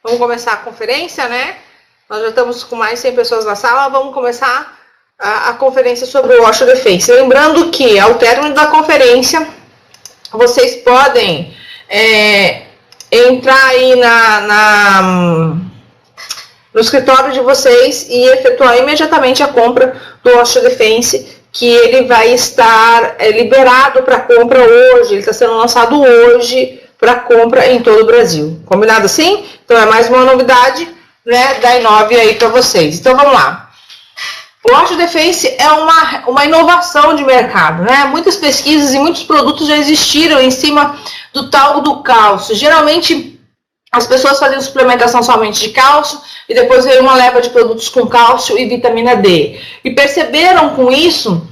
Vamos começar a conferência, né? Nós já estamos com mais de 100 pessoas na sala, vamos começar a conferência sobre o Wash Your Face. Lembrando que, ao término da conferência, vocês podem entrar aí no escritório de vocês e efetuar imediatamente a compra do Wash Your Face, que ele vai estar liberado para compra hoje, ele está sendo lançado hoje para compra em todo o Brasil. Combinado assim? Então é mais uma novidade, né, da Inove aí para vocês. Então vamos lá. O Wash Your Face é uma inovação de mercado, né? Muitas pesquisas e muitos produtos já existiram em cima do tal do cálcio. Geralmente as pessoas faziam suplementação somente de cálcio e depois veio uma leva de produtos com cálcio e vitamina D. E perceberam com isso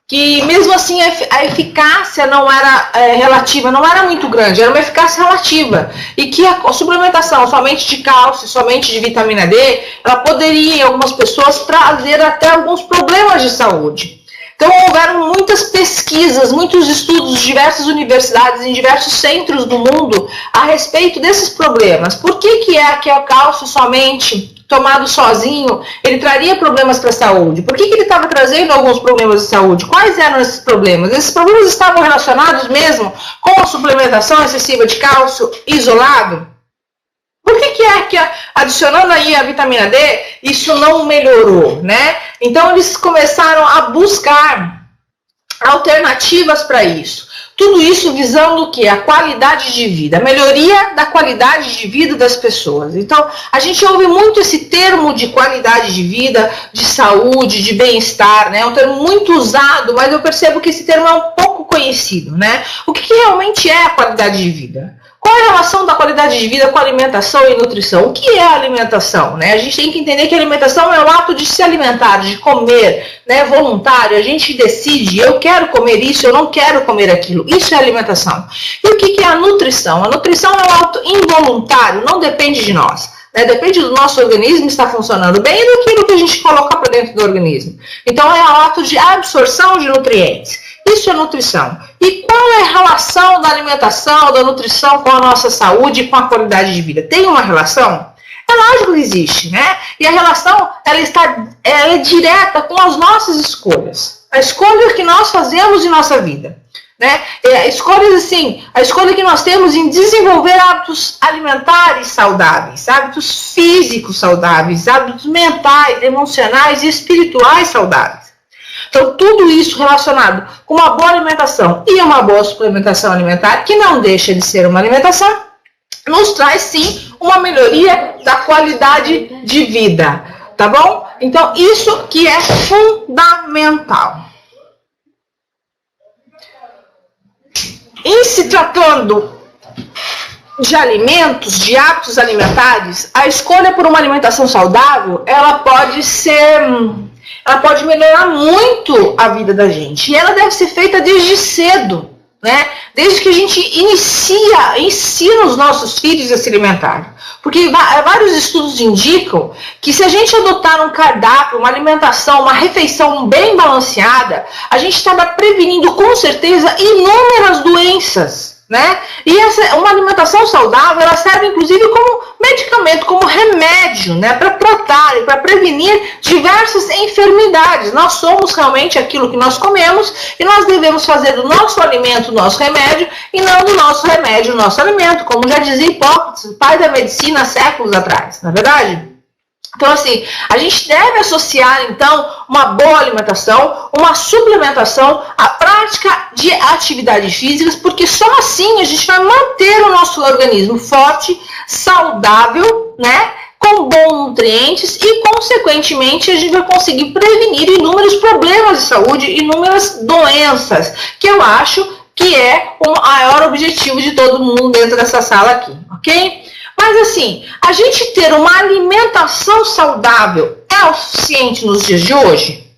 que mesmo assim a eficácia não era relativa, não era muito grande, era uma eficácia relativa. E que a suplementação somente de cálcio, somente de vitamina D, ela poderia em algumas pessoas trazer até alguns problemas de saúde. Então houveram muitas pesquisas, muitos estudos de diversas universidades, em diversos centros do mundo, a respeito desses problemas. Por que o cálcio somente tomado sozinho, ele traria problemas para a saúde? Por que ele estava trazendo alguns problemas de saúde? Quais eram esses problemas? Esses problemas estavam relacionados mesmo com a suplementação excessiva de cálcio isolado? Por que adicionando aí a vitamina D, isso não melhorou, né? Então eles começaram a buscar alternativas para isso. Tudo isso visando o quê? A qualidade de vida, a melhoria da qualidade de vida das pessoas. Então, a gente ouve muito esse termo de qualidade de vida, de saúde, de bem-estar, né? É um termo muito usado, mas eu percebo que esse termo é um pouco conhecido, né? O que realmente é a qualidade de vida? Qual é a relação da qualidade de vida com alimentação e nutrição? O que é a alimentação, né? A gente tem que entender que a alimentação é o ato de se alimentar, de comer, né, voluntário. A gente decide, eu quero comer isso, eu não quero comer aquilo. Isso é alimentação. E o que é a nutrição? A nutrição é um ato involuntário, não depende de nós. Depende do nosso organismo estar funcionando bem e daquilo que a gente coloca para dentro do organismo. Então é o ato de absorção de nutrientes. Isso é nutrição. E qual é a relação da alimentação, da nutrição com a nossa saúde e com a qualidade de vida? Tem uma relação? É lógico que existe, né? E a relação, ela é direta com as nossas escolhas. A escolha que nós fazemos em nossa vida, né? A escolha que nós temos em desenvolver hábitos alimentares saudáveis, hábitos físicos saudáveis, hábitos mentais, emocionais e espirituais saudáveis. Então, tudo isso relacionado com uma boa alimentação e uma boa suplementação alimentar, que não deixa de ser uma alimentação, nos traz sim uma melhoria da qualidade de vida, tá bom? Então, isso que é fundamental. Em se tratando de alimentos, de hábitos alimentares, a escolha por uma alimentação saudável, ela pode melhorar muito a vida da gente. E ela deve ser feita desde cedo, né? Desde que a gente ensina os nossos filhos a se alimentar. Porque vários estudos indicam que se a gente adotar um cardápio, uma alimentação, uma refeição bem balanceada, a gente está prevenindo com certeza inúmeras doenças, né? E uma alimentação saudável, ela serve inclusive como medicamento, como remédio, né? Para tratar e para prevenir diversas enfermidades. Nós somos realmente aquilo que nós comemos e nós devemos fazer do nosso alimento o nosso remédio e não do nosso remédio o nosso alimento, como já dizia Hipócrates, pai da medicina há séculos atrás, não é verdade? Então, assim, a gente deve associar, então, uma boa alimentação, uma suplementação, a prática de atividades físicas, porque só assim a gente vai manter o nosso organismo forte, saudável, né, com bons nutrientes e, consequentemente, a gente vai conseguir prevenir inúmeros problemas de saúde, inúmeras doenças, que eu acho que é o maior objetivo de todo mundo dentro dessa sala aqui, ok? Mas assim, a gente ter uma alimentação saudável é o suficiente nos dias de hoje?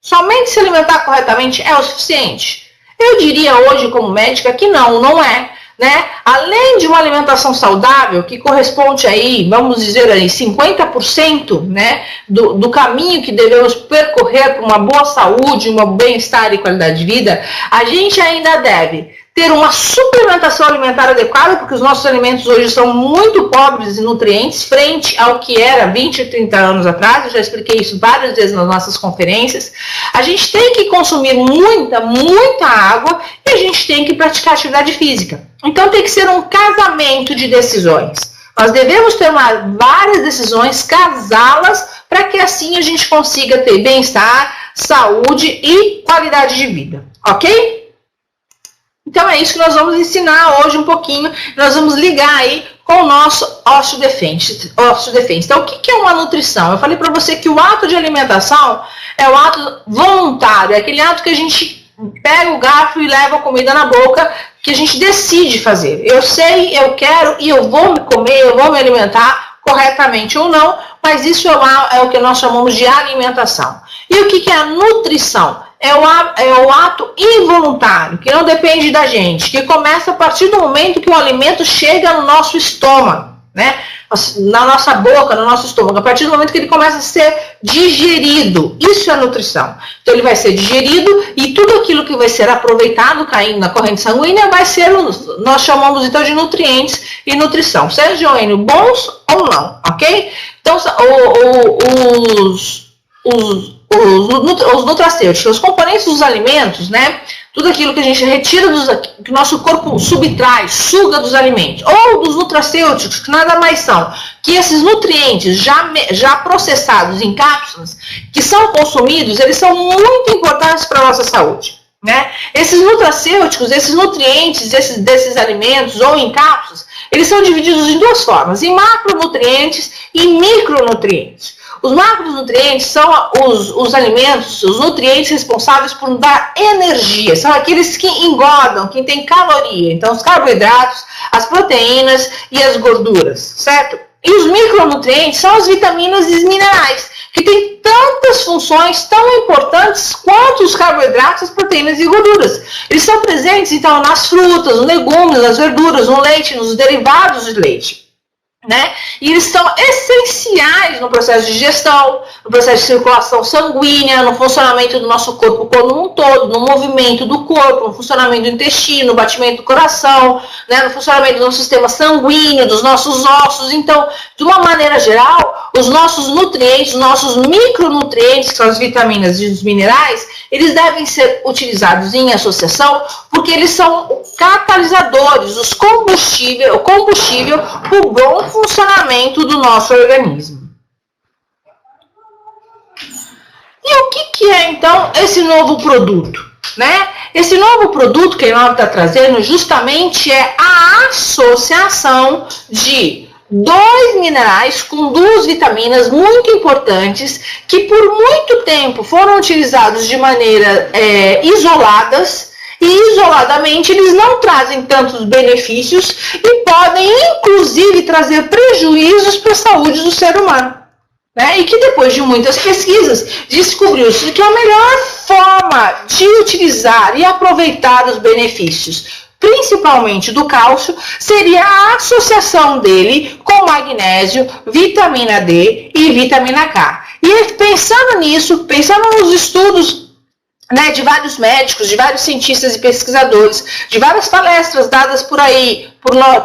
Somente se alimentar corretamente é o suficiente? Eu diria hoje, como médica, que não é, né? Além de uma alimentação saudável, que corresponde aí, vamos dizer aí, 50%, né, do caminho que devemos percorrer para uma boa saúde, um bem-estar e qualidade de vida, a gente ainda deve ter uma suplementação alimentar adequada, porque os nossos alimentos hoje são muito pobres em nutrientes, frente ao que era 20 e 30 anos atrás. Eu já expliquei isso várias vezes nas nossas conferências. A gente tem que consumir muita água e a gente tem que praticar atividade física. Então tem que ser um casamento de decisões. Nós devemos tomar várias decisões, casá-las, para que assim a gente consiga ter bem-estar, saúde e qualidade de vida, ok? Então é isso que nós vamos ensinar hoje um pouquinho. Nós vamos ligar aí com o nosso osteodefense. Então, o que é uma nutrição? Eu falei para você que o ato de alimentação é o ato voluntário, é aquele ato que a gente pega o garfo e leva a comida na boca, que a gente decide fazer. Eu sei, eu quero e eu vou me comer, eu vou me alimentar corretamente ou não, mas isso é o que nós chamamos de alimentação. E o que é a nutrição? É o ato involuntário, que não depende da gente, que começa a partir do momento que o alimento chega no nosso estômago, né? Na nossa boca, no nosso estômago, a partir do momento que ele começa a ser digerido. Isso é nutrição. Então ele vai ser digerido e tudo aquilo que vai ser aproveitado, caindo na corrente sanguínea, vai ser, nós chamamos então de nutrientes e nutrição, sejam eles bons ou não, ok? Então os nutracêuticos, os componentes dos alimentos, né? Tudo aquilo que a gente retira, que o nosso corpo subtrai, suga dos alimentos, ou dos nutracêuticos, que nada mais são que esses nutrientes já processados em cápsulas, que são consumidos, eles são muito importantes para a nossa saúde, né? Esses nutracêuticos, esses nutrientes desses alimentos ou em cápsulas, eles são divididos em duas formas, em macronutrientes e micronutrientes. Os macronutrientes são os alimentos, os nutrientes responsáveis por dar energia. São aqueles que engordam, que têm caloria. Então, os carboidratos, as proteínas e as gorduras, certo? E os micronutrientes são as vitaminas e os minerais, que têm tantas funções tão importantes quanto os carboidratos, as proteínas e gorduras. Eles são presentes, então, nas frutas, nos legumes, nas verduras, no leite, nos derivados de leite, né? E eles são essenciais no processo de digestão, no processo de circulação sanguínea, no funcionamento do nosso corpo como um todo, no movimento do corpo, no funcionamento do intestino, no batimento do coração, né? No funcionamento do nosso sistema sanguíneo, dos nossos ossos. Então, de uma maneira geral, os nossos nutrientes, os nossos micronutrientes, que são as vitaminas e os minerais, eles devem ser utilizados em associação, porque eles são catalisadores, o combustível para o bom funcionamento do nosso organismo. E o que é então esse novo produto, né? Esse novo produto que a Inove está trazendo justamente é a associação de dois minerais com duas vitaminas muito importantes que por muito tempo foram utilizados de maneira isoladas, e isoladamente eles não trazem tantos benefícios e podem inclusive trazer prejuízos para a saúde do ser humano, né? E que depois de muitas pesquisas descobriu-se que a melhor forma de utilizar e aproveitar os benefícios, principalmente do cálcio, seria a associação dele com magnésio, vitamina D e vitamina K. E pensando nisso, pensando nos estudos, né, de vários médicos, de vários cientistas e pesquisadores, de várias palestras dadas por aí,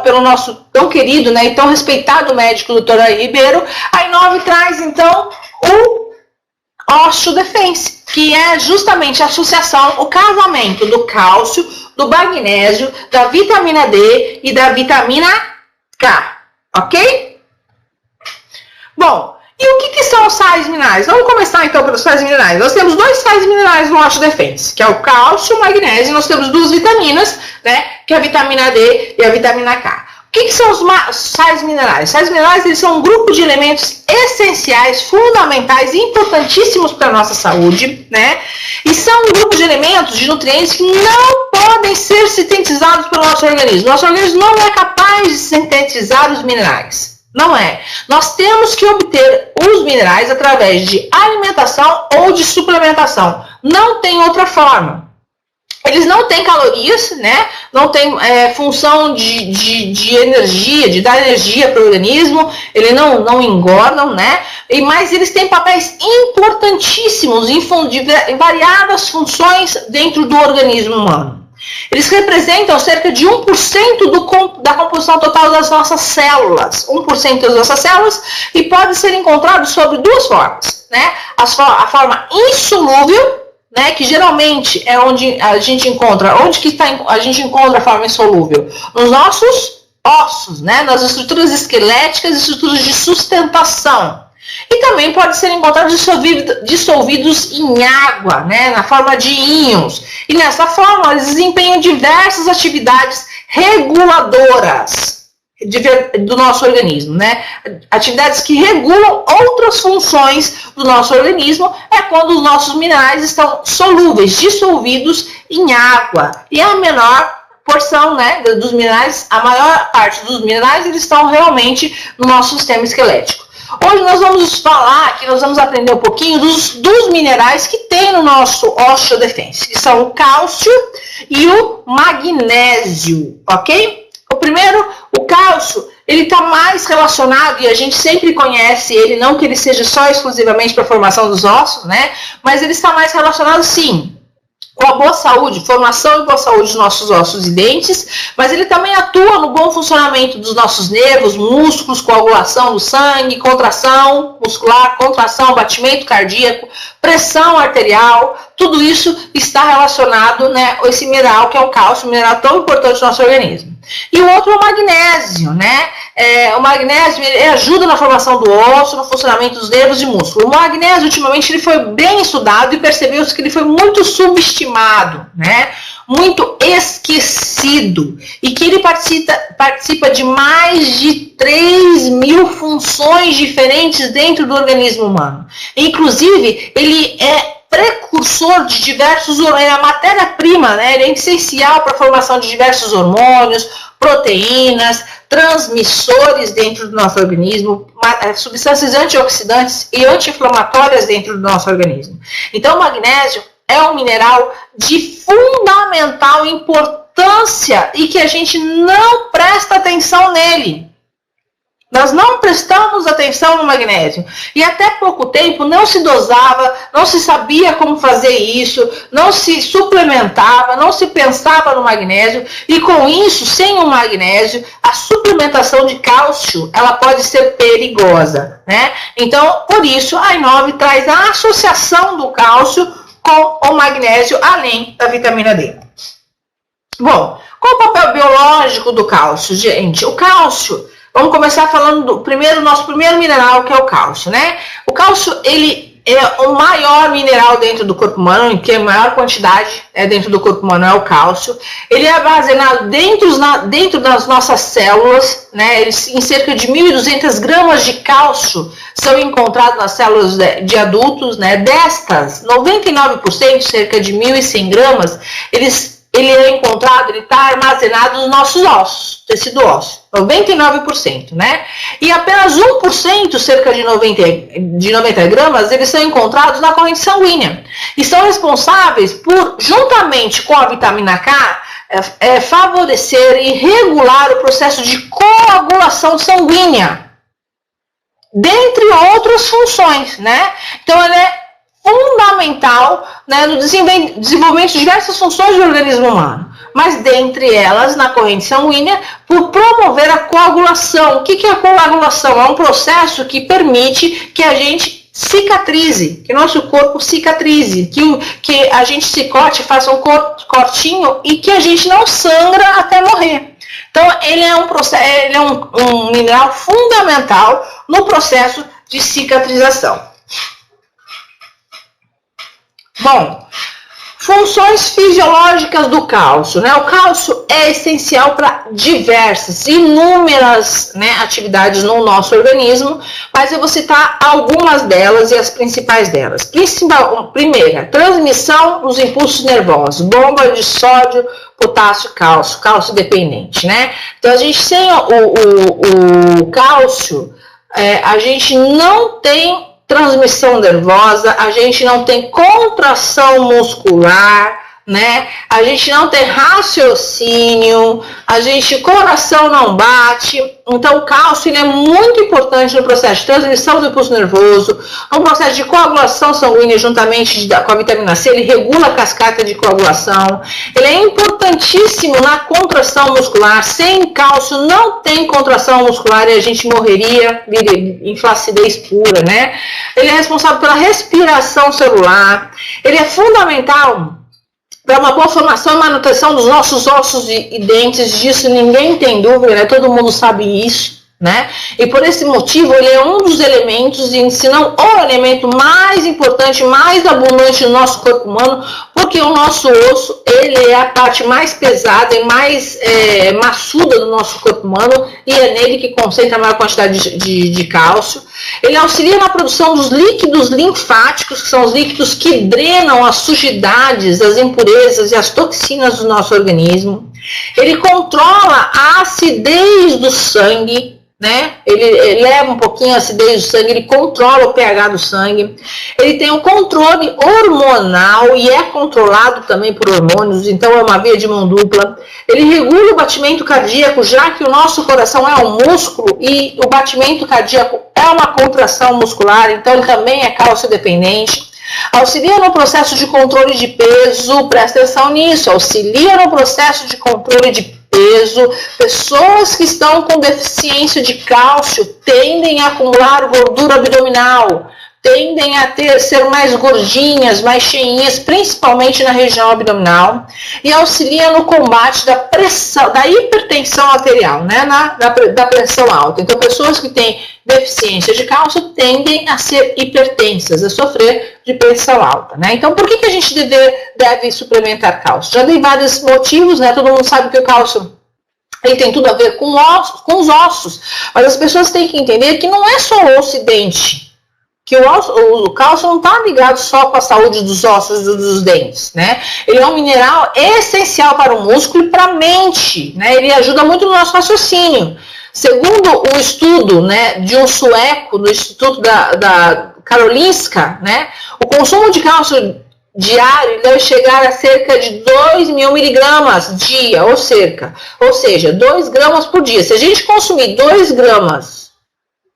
pelo nosso tão querido, né, e tão respeitado médico, Dr. Ari Ribeiro, a Inove traz então o osteodefense, que é justamente a associação, o casamento do cálcio, do magnésio, da vitamina D e da vitamina K, ok? Bom, e o que são os sais minerais? Vamos começar então pelos sais minerais. Nós temos dois sais minerais no osteodefense, que é o cálcio e o magnésio, e nós temos duas vitaminas, né, que é a vitamina D e a vitamina K. O que são os sais minerais? Os sais minerais, eles são um grupo de elementos essenciais, fundamentais e importantíssimos para a nossa saúde, né? E são um grupo de elementos, de nutrientes que não podem ser sintetizados pelo nosso organismo. Nosso organismo não é capaz de sintetizar os minerais. Não é. Nós temos que obter os minerais através de alimentação ou de suplementação. Não tem outra forma. Eles não têm calorias, né? Não tem função de energia, de dar energia para o organismo. Eles não engordam, né? Mas eles têm papéis importantíssimos em variadas funções dentro do organismo humano. Eles representam cerca de 1% da composição total das nossas células. 1% das nossas células, e pode ser encontrado sob duas formas, né? A forma insolúvel, né, que geralmente é onde a gente encontra, a gente encontra a forma insolúvel? Nos nossos ossos, né, nas estruturas esqueléticas e estruturas de sustentação. E também pode ser encontrado dissolvidos em água, né, na forma de íons. E nessa forma eles desempenham diversas atividades reguladoras do nosso organismo, né? Atividades que regulam outras funções do nosso organismo é quando os nossos minerais estão solúveis, dissolvidos em água. E a menor porção, né, dos minerais, a maior parte dos minerais, eles estão realmente no nosso sistema esquelético. Hoje nós vamos falar, nós vamos aprender um pouquinho dos minerais que tem no nosso osteodefense, que são o cálcio e o magnésio, ok? O primeiro, o cálcio, ele está mais relacionado, e a gente sempre conhece ele, não que ele seja só exclusivamente para a formação dos ossos, né? Mas ele está mais relacionado, sim, com a boa saúde, formação e boa saúde dos nossos ossos e dentes, mas ele também atua no bom funcionamento dos nossos nervos, músculos, coagulação do sangue, contração muscular, contração, batimento cardíaco, pressão arterial, tudo isso está relacionado, né, a esse mineral que é o cálcio, um mineral tão importante no nosso organismo. E o outro é o magnésio, né? O magnésio ele ajuda na formação do osso, no funcionamento dos nervos e músculos. O magnésio, ultimamente, ele foi bem estudado e percebeu-se que ele foi muito subestimado, né? Muito esquecido, e que ele participa de mais de 3.000 funções diferentes dentro do organismo humano. Inclusive, ele é precursor de diversos hormônios, é a matéria-prima, né? Ele é essencial para a formação de diversos hormônios, proteínas, transmissores dentro do nosso organismo, substâncias antioxidantes e anti-inflamatórias dentro do nosso organismo. Então, o magnésio é um mineral de fundamental importância e que a gente não presta atenção nele. Nós não prestamos atenção no magnésio. E até pouco tempo não se dosava, não se sabia como fazer isso, não se suplementava, não se pensava no magnésio. E com isso, sem o magnésio, a suplementação de cálcio, ela pode ser perigosa, né? Então, por isso, a I9 traz a associação do cálcio com o magnésio, além da vitamina D. Bom, qual o papel biológico do cálcio, gente? O cálcio, vamos começar falando do nosso primeiro mineral, que é o cálcio, né? O cálcio, ele é o maior mineral dentro do corpo humano, em que a maior quantidade dentro do corpo humano é o cálcio. Ele é armazenado dentro das nossas células, né? Em cerca de 1.200 gramas de cálcio são encontrados nas células de adultos, né? Destas, 99%, cerca de 1.100 gramas, ele é encontrado, ele está armazenado nos nossos ossos, tecido ósseo, 99%, né? E apenas 1%, cerca de 90 gramas, eles são encontrados na corrente sanguínea. E são responsáveis por, juntamente com a vitamina K, favorecer e regular o processo de coagulação sanguínea, dentre outras funções, né? Então, ele é fundamental, né, no desenvolvimento de diversas funções do organismo humano, mas dentre elas, na corrente sanguínea, por promover a coagulação. O que é a coagulação? É um processo que permite que a gente cicatrize, que nosso corpo cicatrize, que a gente se corte, faça um cortinho e que a gente não sangra até morrer. Então, ele é um mineral fundamental no processo de cicatrização. Bom, funções fisiológicas do cálcio, né? O cálcio é essencial para inúmeras, né, atividades no nosso organismo, mas eu vou citar algumas delas e as principais delas. Primeira, transmissão dos impulsos nervosos, bomba de sódio, potássio, cálcio dependente, né? Então, a gente sem o cálcio, a gente não tem transmissão nervosa, a gente não tem contração muscular, né? A gente não tem raciocínio, o coração não bate. Então, o cálcio ele é muito importante no processo de transmissão do impulso nervoso, no processo de coagulação sanguínea juntamente com a vitamina C, ele regula a cascata de coagulação. Ele é importantíssimo na contração muscular. Sem cálcio não tem contração muscular e a gente morreria em flacidez pura, né? Ele é responsável pela respiração celular. Ele é fundamental para uma boa formação e manutenção dos nossos ossos e dentes, disso ninguém tem dúvida, né? Todo mundo sabe isso, né? E por esse motivo ele é um dos elementos, se não o elemento mais importante, mais abundante do nosso corpo humano, porque o nosso osso, ele é a parte mais pesada e mais maçuda do nosso corpo humano, e é nele que concentra a maior quantidade de cálcio. Ele auxilia na produção dos líquidos linfáticos, que são os líquidos que drenam as sujidades, as impurezas e as toxinas do nosso organismo. Ele controla a acidez do sangue, né? Ele leva um pouquinho a acidez do sangue, ele controla o pH do sangue. Ele tem um controle hormonal e é controlado também por hormônios, então é uma via de mão dupla. Ele regula o batimento cardíaco, já que o nosso coração é um músculo e o batimento cardíaco é uma contração muscular, então ele também é cálcio dependente. Auxilia no processo de controle de peso, presta atenção nisso, auxilia no processo de controle de peso. Pessoas que estão com deficiência de cálcio tendem a acumular gordura abdominal, tendem a ser mais gordinhas, mais cheinhas, principalmente na região abdominal, e auxilia no combate da pressão, da hipertensão arterial, né, da pressão alta. Então, pessoas que têm deficiência de cálcio tendem a ser hipertensas, a sofrer de pressão alta, né? Então, por que a gente deve suplementar cálcio? Já dei vários motivos, né? Todo mundo sabe que o cálcio ele tem tudo a ver com os ossos, mas as pessoas têm que entender que não é só o osso e dente, que o cálcio não está ligado só com a saúde dos ossos e dos dentes, né? Ele é um mineral essencial para o músculo e para a mente, né? Ele ajuda muito no nosso raciocínio. Segundo um estudo, né, de um sueco do Instituto da Karolinska, né, o consumo de cálcio diário deve chegar a cerca de 2.000 miligramas dia, ou seja, 2 gramas por dia. Se a gente consumir 2 gramas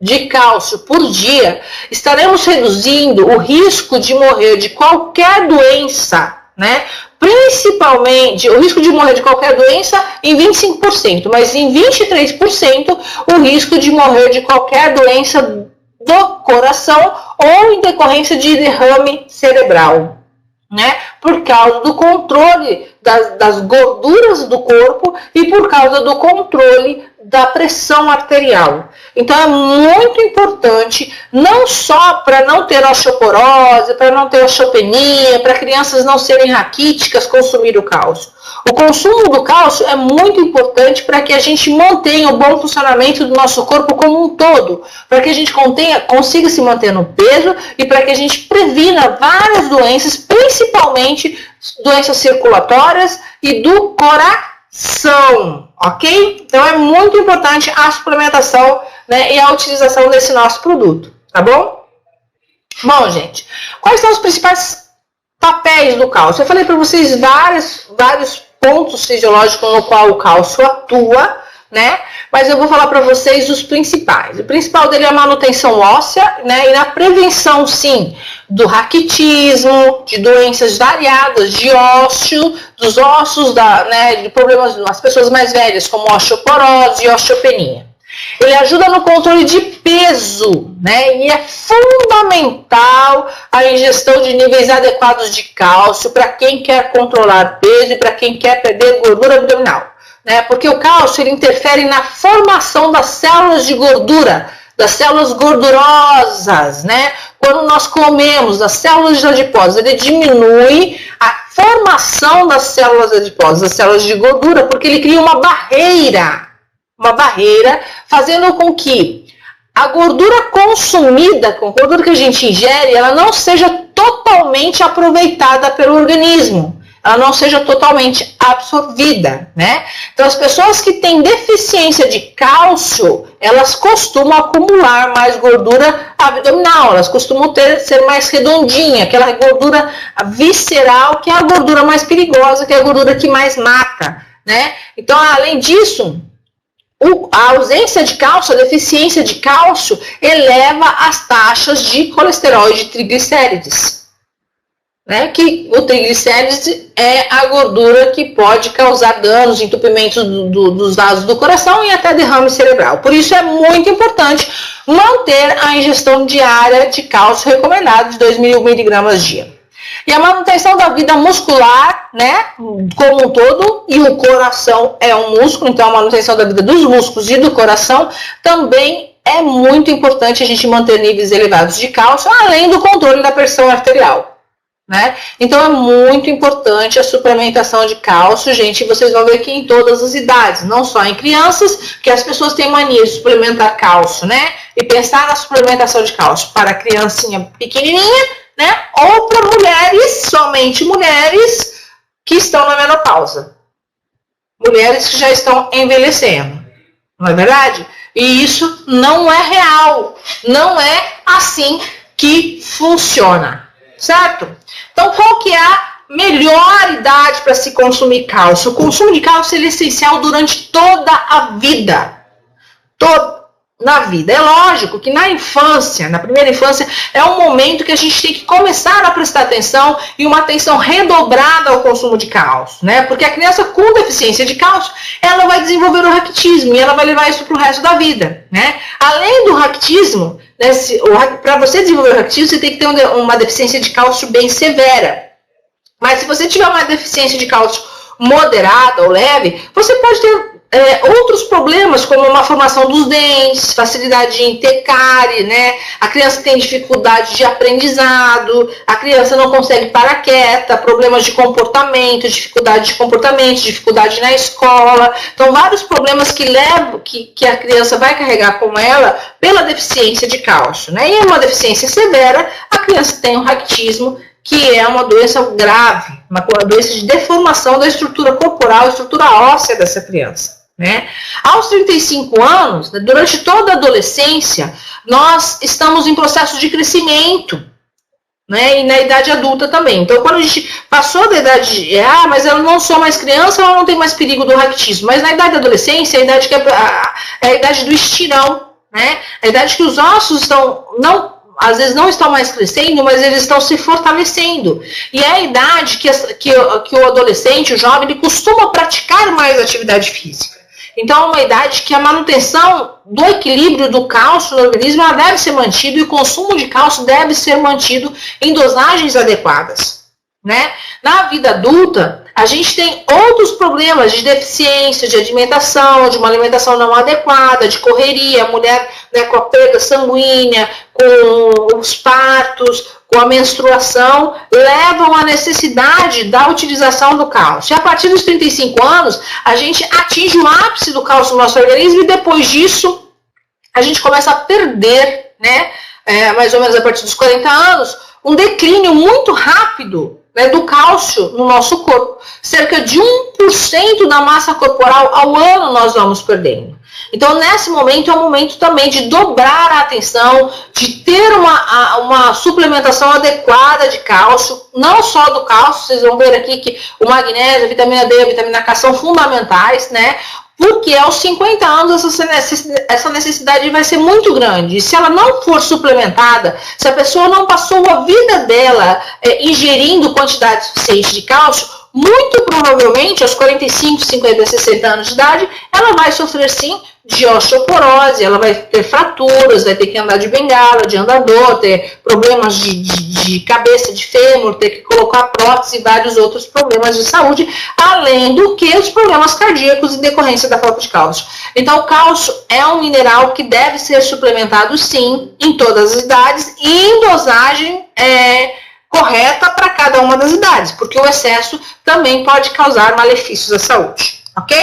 de cálcio por dia, estaremos reduzindo o risco de morrer de qualquer doença, né? Principalmente o risco de morrer de qualquer doença em 25%, mas em 23% o risco de morrer de qualquer doença do coração ou em decorrência de derrame cerebral, né? Por causa do controle das gorduras do corpo e por causa do controle da pressão arterial. Então é muito importante, não só para não ter osteoporose, para não ter osteopenia, para crianças não serem raquíticas, consumir o cálcio. O consumo do cálcio é muito importante para que a gente mantenha o bom funcionamento do nosso corpo como um todo, para que a gente consiga se manter no peso e para que a gente previna várias doenças, principalmente doenças circulatórias e do coração, ok? Então é muito importante a suplementação, né, e a utilização desse nosso produto, tá bom? Bom, gente, quais são os principais papéis do cálcio? Eu falei para vocês vários pontos fisiológicos no qual o cálcio atua, né? Mas eu vou falar para vocês os principais. O principal dele é a manutenção óssea, né? E na prevenção, sim, do raquitismo, de doenças variadas, de ósseo, dos ossos, né? De problemas nas pessoas mais velhas, como osteoporose e osteopenia. Ele ajuda no controle de peso, né? E é fundamental a ingestão de níveis adequados de cálcio para quem quer controlar peso e para quem quer perder gordura abdominal, né? Porque o cálcio ele interfere na formação das células de gordura, das células gordurosas, né? Quando nós comemos das células adiposas, ele diminui a formação das células adiposas, das células de gordura, porque ele cria uma barreira, fazendo com que a gordura consumida, com a gordura que a gente ingere, ela não seja totalmente aproveitada pelo organismo. ela não seja totalmente absorvida, né? Então, as pessoas que têm deficiência de cálcio, elas costumam acumular mais gordura abdominal, elas costumam ser mais redondinha, aquela gordura visceral, que é a gordura mais perigosa, que é a gordura que mais mata, né? Então, além disso, a ausência de cálcio, a deficiência de cálcio, eleva as taxas de colesterol e de triglicérides. Né? Que o triglicérides é a gordura que pode causar danos, entupimentos dos vasos do coração e até derrame cerebral. Por isso é muito importante manter a ingestão diária de cálcio recomendada de 2.000 miligramas dia. E a manutenção da vida muscular, né, como um todo, e o coração é um músculo, então a manutenção da vida dos músculos e do coração também é muito importante a gente manter níveis elevados de cálcio, além do controle da pressão arterial. Né? Então é muito importante a suplementação de cálcio, gente, vocês vão ver que em todas as idades, não só em crianças, que as pessoas têm mania de suplementar cálcio, né? E pensar na suplementação de cálcio para criancinha pequenininha, né? Ou para mulheres, somente mulheres que estão na menopausa. Mulheres que já estão envelhecendo, não é verdade? E isso não é real, não é assim que funciona, certo? Então, qual que é a melhor idade para se consumir cálcio? O consumo de cálcio é essencial durante toda a vida. Na vida. É lógico que na infância, na primeira infância, é um momento que a gente tem que começar a prestar atenção e uma atenção redobrada ao consumo de cálcio, né? Porque a criança com deficiência de cálcio, ela vai desenvolver o raquitismo e ela vai levar isso para o resto da vida, né? Além do raquitismo, né, para você desenvolver o raquitismo, você tem que ter uma deficiência de cálcio bem severa. Mas se você tiver uma deficiência de cálcio moderada ou leve, você pode ter outros problemas, como uma formação dos dentes, facilidade em ter cárie, né? A criança tem dificuldade de aprendizado, a criança não consegue parar quieta, problemas de comportamento, dificuldade na escola. Então, vários problemas que levam, que a criança vai carregar com ela pela deficiência de cálcio, né? E uma deficiência severa, a criança tem o raquitismo, que é uma doença grave, uma doença de deformação da estrutura corporal, estrutura óssea dessa criança. Né? Aos 35 anos, durante toda a adolescência, nós estamos em processo de crescimento, né? E na idade adulta também. Então, quando a gente passou da idade, mas eu não sou mais criança, ela não tem mais perigo do raquitismo. Mas na idade da adolescência, a idade que é a idade do estirão, né? A idade que os ossos às vezes não estão mais crescendo, mas eles estão se fortalecendo. E é a idade que o adolescente, o jovem, ele costuma praticar mais atividade física. Então, é uma idade que a manutenção do equilíbrio do cálcio no organismo ela deve ser mantida e o consumo de cálcio deve ser mantido em dosagens adequadas. Né? Na vida adulta, a gente tem outros problemas de deficiência, de alimentação, de uma alimentação não adequada, de correria, a mulher, né, com a perda sanguínea, com os partos, com a menstruação, levam à necessidade da utilização do cálcio. E a partir dos 35 anos, a gente atinge o ápice do cálcio no nosso organismo e depois disso, a gente começa a perder, né, mais ou menos a partir dos 40 anos, um declínio muito rápido, né, do cálcio no nosso corpo. Cerca de 1% da massa corporal ao ano nós vamos perdendo. Então, nesse momento, é um momento também de dobrar a atenção, de ter uma suplementação adequada de cálcio, não só do cálcio, vocês vão ver aqui que o magnésio, a vitamina D, a vitamina K são fundamentais, né? Porque aos 50 anos essa necessidade vai ser muito grande. E se ela não for suplementada, se a pessoa não passou a vida dela ingerindo quantidade suficiente de cálcio, muito provavelmente aos 45, 50, 60 anos de idade, ela vai sofrer sim de osteoporose, ela vai ter fraturas, vai ter que andar de bengala, de andador, ter problemas de cabeça, de fêmur, ter que colocar prótese e vários outros problemas de saúde, além do que os problemas cardíacos em decorrência da falta de cálcio. Então, o cálcio é um mineral que deve ser suplementado sim, em todas as idades e em dosagem correta para cada uma das idades, porque o excesso também pode causar malefícios à saúde, ok?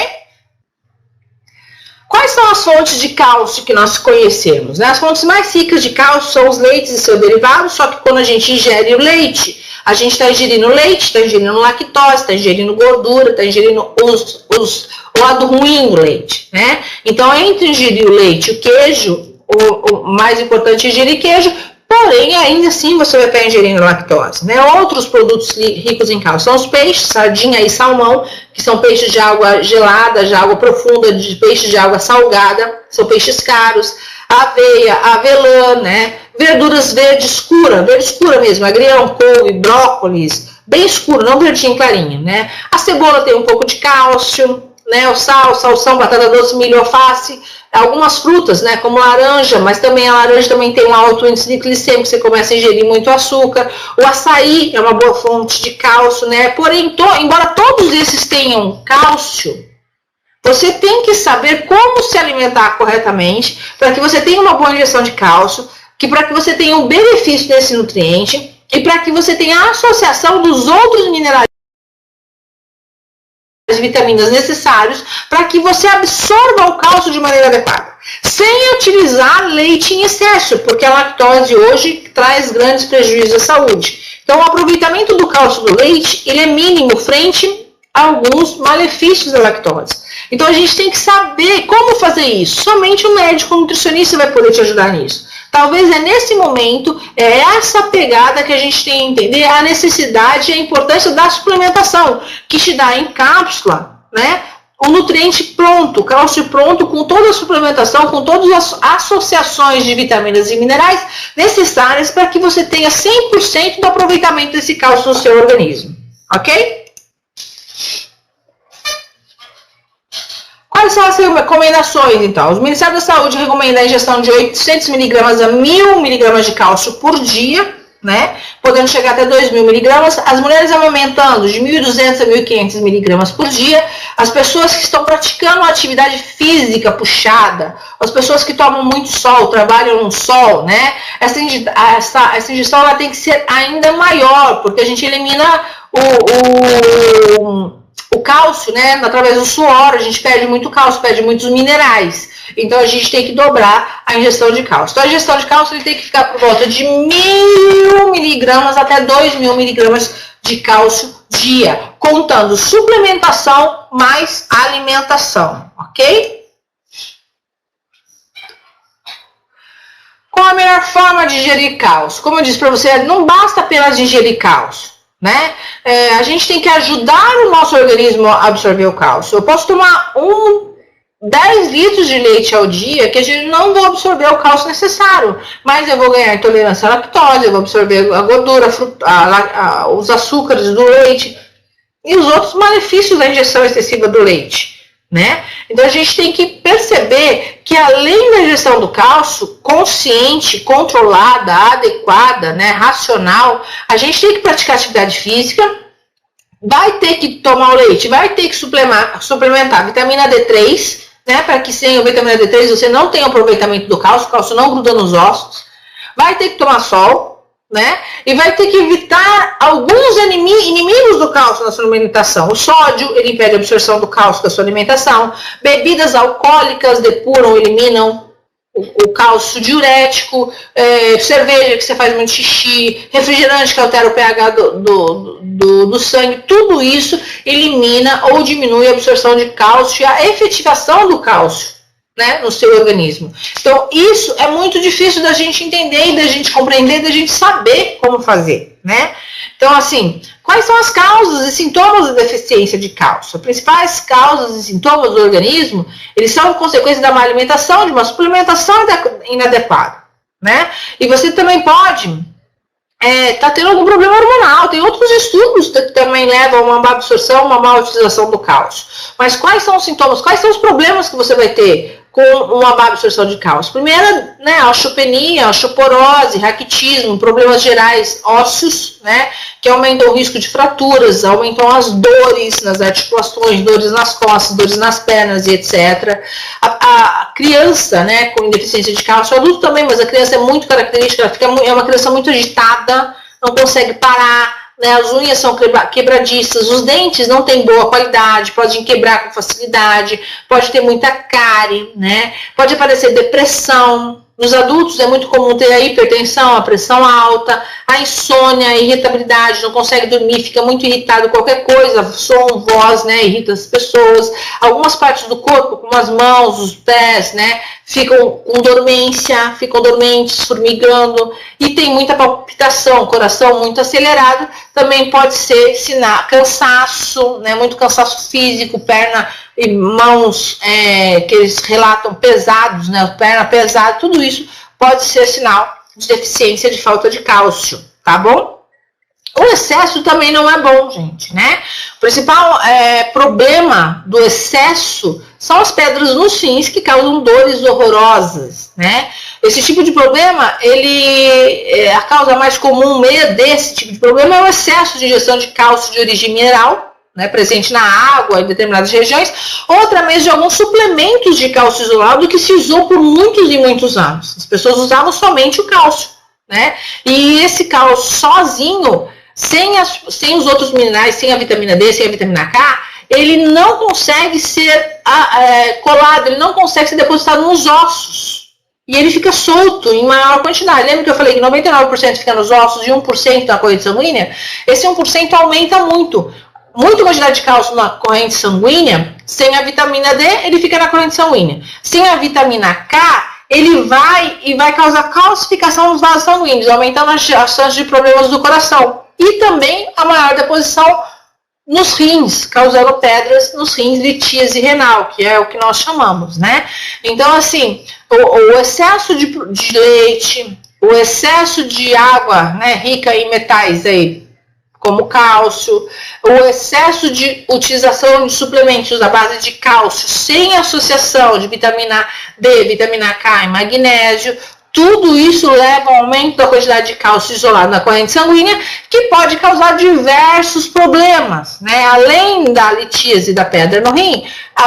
Quais são as fontes de cálcio que nós conhecemos? Né? As fontes mais ricas de cálcio são os leites e seus derivados, só que quando a gente ingere o leite, a gente está ingerindo leite, está ingerindo lactose, está ingerindo gordura, está ingerindo o lado ruim do leite, né? Então, entre ingerir o leite e o queijo, o mais importante é ingerir queijo, porém, ainda assim você vai estar ingerindo lactose, né? Outros produtos ricos em cálcio são os peixes, sardinha e salmão, que são peixes de água gelada, de água profunda, de peixes de água salgada, são peixes caros, aveia, avelã, né? Verduras verde escura mesmo, agrião, couve, brócolis, bem escuro, não verdinho clarinho, né? A cebola tem um pouco de cálcio, né? O salsão, batata doce, milho, alface, algumas frutas, né, como laranja, mas também a laranja também tem um alto índice de glicêmico, você começa a ingerir muito açúcar. O açaí é uma boa fonte de cálcio, né? Porém, embora todos esses tenham cálcio, você tem que saber como se alimentar corretamente para que você tenha uma boa ingestão de cálcio, para que você tenha um benefício desse nutriente e para que você tenha a associação dos outros minerais e vitaminas necessários para que você absorva o cálcio de maneira adequada, sem utilizar leite em excesso, porque a lactose hoje traz grandes prejuízos à saúde. Então, o aproveitamento do cálcio do leite ele é mínimo frente a alguns malefícios da lactose. Então, a gente tem que saber como fazer isso. Somente o médico, o nutricionista vai poder te ajudar nisso. Talvez é nesse momento, é essa pegada que a gente tem que entender a necessidade e a importância da suplementação, que te dá em cápsula, né, o nutriente pronto, o cálcio pronto, com toda a suplementação, com todas as associações de vitaminas e minerais necessárias para que você tenha 100% do aproveitamento desse cálcio no seu organismo, ok? Quais são as recomendações, então? O Ministério da Saúde recomenda a ingestão de 800 mg a 1.000 mg de cálcio por dia, né? Podendo chegar até 2.000 mg. As mulheres amamentando de 1.200 a 1.500 mg por dia. As pessoas que estão praticando uma atividade física puxada, as pessoas que tomam muito sol, trabalham no sol, né? Essa ingestão ela tem que ser ainda maior, porque a gente elimina o cálcio, né, através do suor, a gente perde muito cálcio, perde muitos minerais. Então, a gente tem que dobrar a ingestão de cálcio. Então, a ingestão de cálcio ele tem que ficar por volta de 1.000 mg até 2.000 mg de cálcio dia, contando suplementação mais alimentação, ok? Qual a melhor forma de ingerir cálcio? Como eu disse para você, não basta apenas ingerir cálcio, né? A gente tem que ajudar o nosso organismo a absorver o cálcio. Eu posso tomar 10 litros de leite ao dia que a gente não vai absorver o cálcio necessário, mas eu vou ganhar intolerância à lactose, eu vou absorver a gordura, os açúcares do leite e os outros malefícios da ingestão excessiva do leite, né? Então a gente tem que perceber que além da ingestão do cálcio consciente, controlada, adequada, né, racional, a gente tem que praticar atividade física, vai ter que tomar o leite, vai ter que suplementar vitamina D3, né, para que sem a vitamina D3 você não tenha aproveitamento do cálcio, o cálcio não gruda nos ossos, vai ter que tomar sol, né? E vai ter que evitar alguns inimigos do cálcio na sua alimentação. O sódio, ele impede a absorção do cálcio da sua alimentação. Bebidas alcoólicas depuram, eliminam o cálcio diurético. Cerveja, que você faz muito xixi. Refrigerante, que altera o pH do sangue. Tudo isso elimina ou diminui a absorção de cálcio e a efetivação do cálcio, né, no seu organismo. Então, isso é muito difícil da gente entender e da gente compreender, da gente saber como fazer, né? Então, assim, quais são as causas e sintomas da deficiência de cálcio? As principais causas e sintomas do organismo, eles são consequência da má alimentação, de uma suplementação inadequada, né? E você também pode tá tendo algum problema hormonal. Tem outros estudos que também levam a uma má absorção, uma má utilização do cálcio. Mas quais são os sintomas, quais são os problemas que você vai ter com uma má absorção de cálcio? Primeiro, né, a osteopenia, a osteoporose, raquitismo, problemas gerais ósseos, né, que aumentam o risco de fraturas, aumentam as dores nas articulações, dores nas costas, dores nas pernas e etc. A criança, né, com deficiência de cálcio, o adulto também, mas a criança é muito característica, é uma criança muito agitada, não consegue parar, né, as unhas são quebradiças, os dentes não têm boa qualidade, podem quebrar com facilidade, pode ter muita cárie, né, pode aparecer depressão, Nos adultos é muito comum ter a hipertensão, a pressão alta, a insônia, a irritabilidade, não consegue dormir, fica muito irritado, qualquer coisa, som, voz, né, irrita as pessoas. Algumas partes do corpo, como as mãos, os pés, né, ficam com dormência, ficam dormentes, formigando, e tem muita palpitação, coração muito acelerado, também pode ser sinal, cansaço, né, muito cansaço físico, perna e mãos que eles relatam pesados, né, perna pesada, tudo isso pode ser sinal de deficiência de falta de cálcio, tá bom? O excesso também não é bom, gente, né? O principal problema do excesso são as pedras nos rins que causam dores horrorosas, né? Esse tipo de problema, a causa mais comum desse tipo de problema é o excesso de ingestão de cálcio de origem mineral, né, presente na água em determinadas regiões, ou através de alguns suplementos de cálcio isolado que se usou por muitos e muitos anos. As pessoas usavam somente o cálcio, né? E esse cálcio sozinho, sem os outros minerais, sem a vitamina D, sem a vitamina K, ele não consegue ser colado, ele não consegue ser depositado nos ossos. E ele fica solto em maior quantidade. Lembra que eu falei que 99% fica nos ossos e 1% na corrente sanguínea? Esse 1% aumenta muito. Muita quantidade de cálcio na corrente sanguínea, sem a vitamina D, ele fica na corrente sanguínea. Sem a vitamina K, ele vai causar calcificação nos vasos sanguíneos, aumentando as chances de problemas do coração. E também a maior deposição nos rins, causando pedras nos rins, litíase renal, que é o que nós chamamos, né? Então, assim, o excesso de leite, o excesso de água, né, rica em metais aí, como cálcio, o excesso de utilização de suplementos à base de cálcio sem associação de vitamina D, vitamina K e magnésio, tudo isso leva ao aumento da quantidade de cálcio isolado na corrente sanguínea, que pode causar diversos problemas, né? Além da litíase da pedra no rim,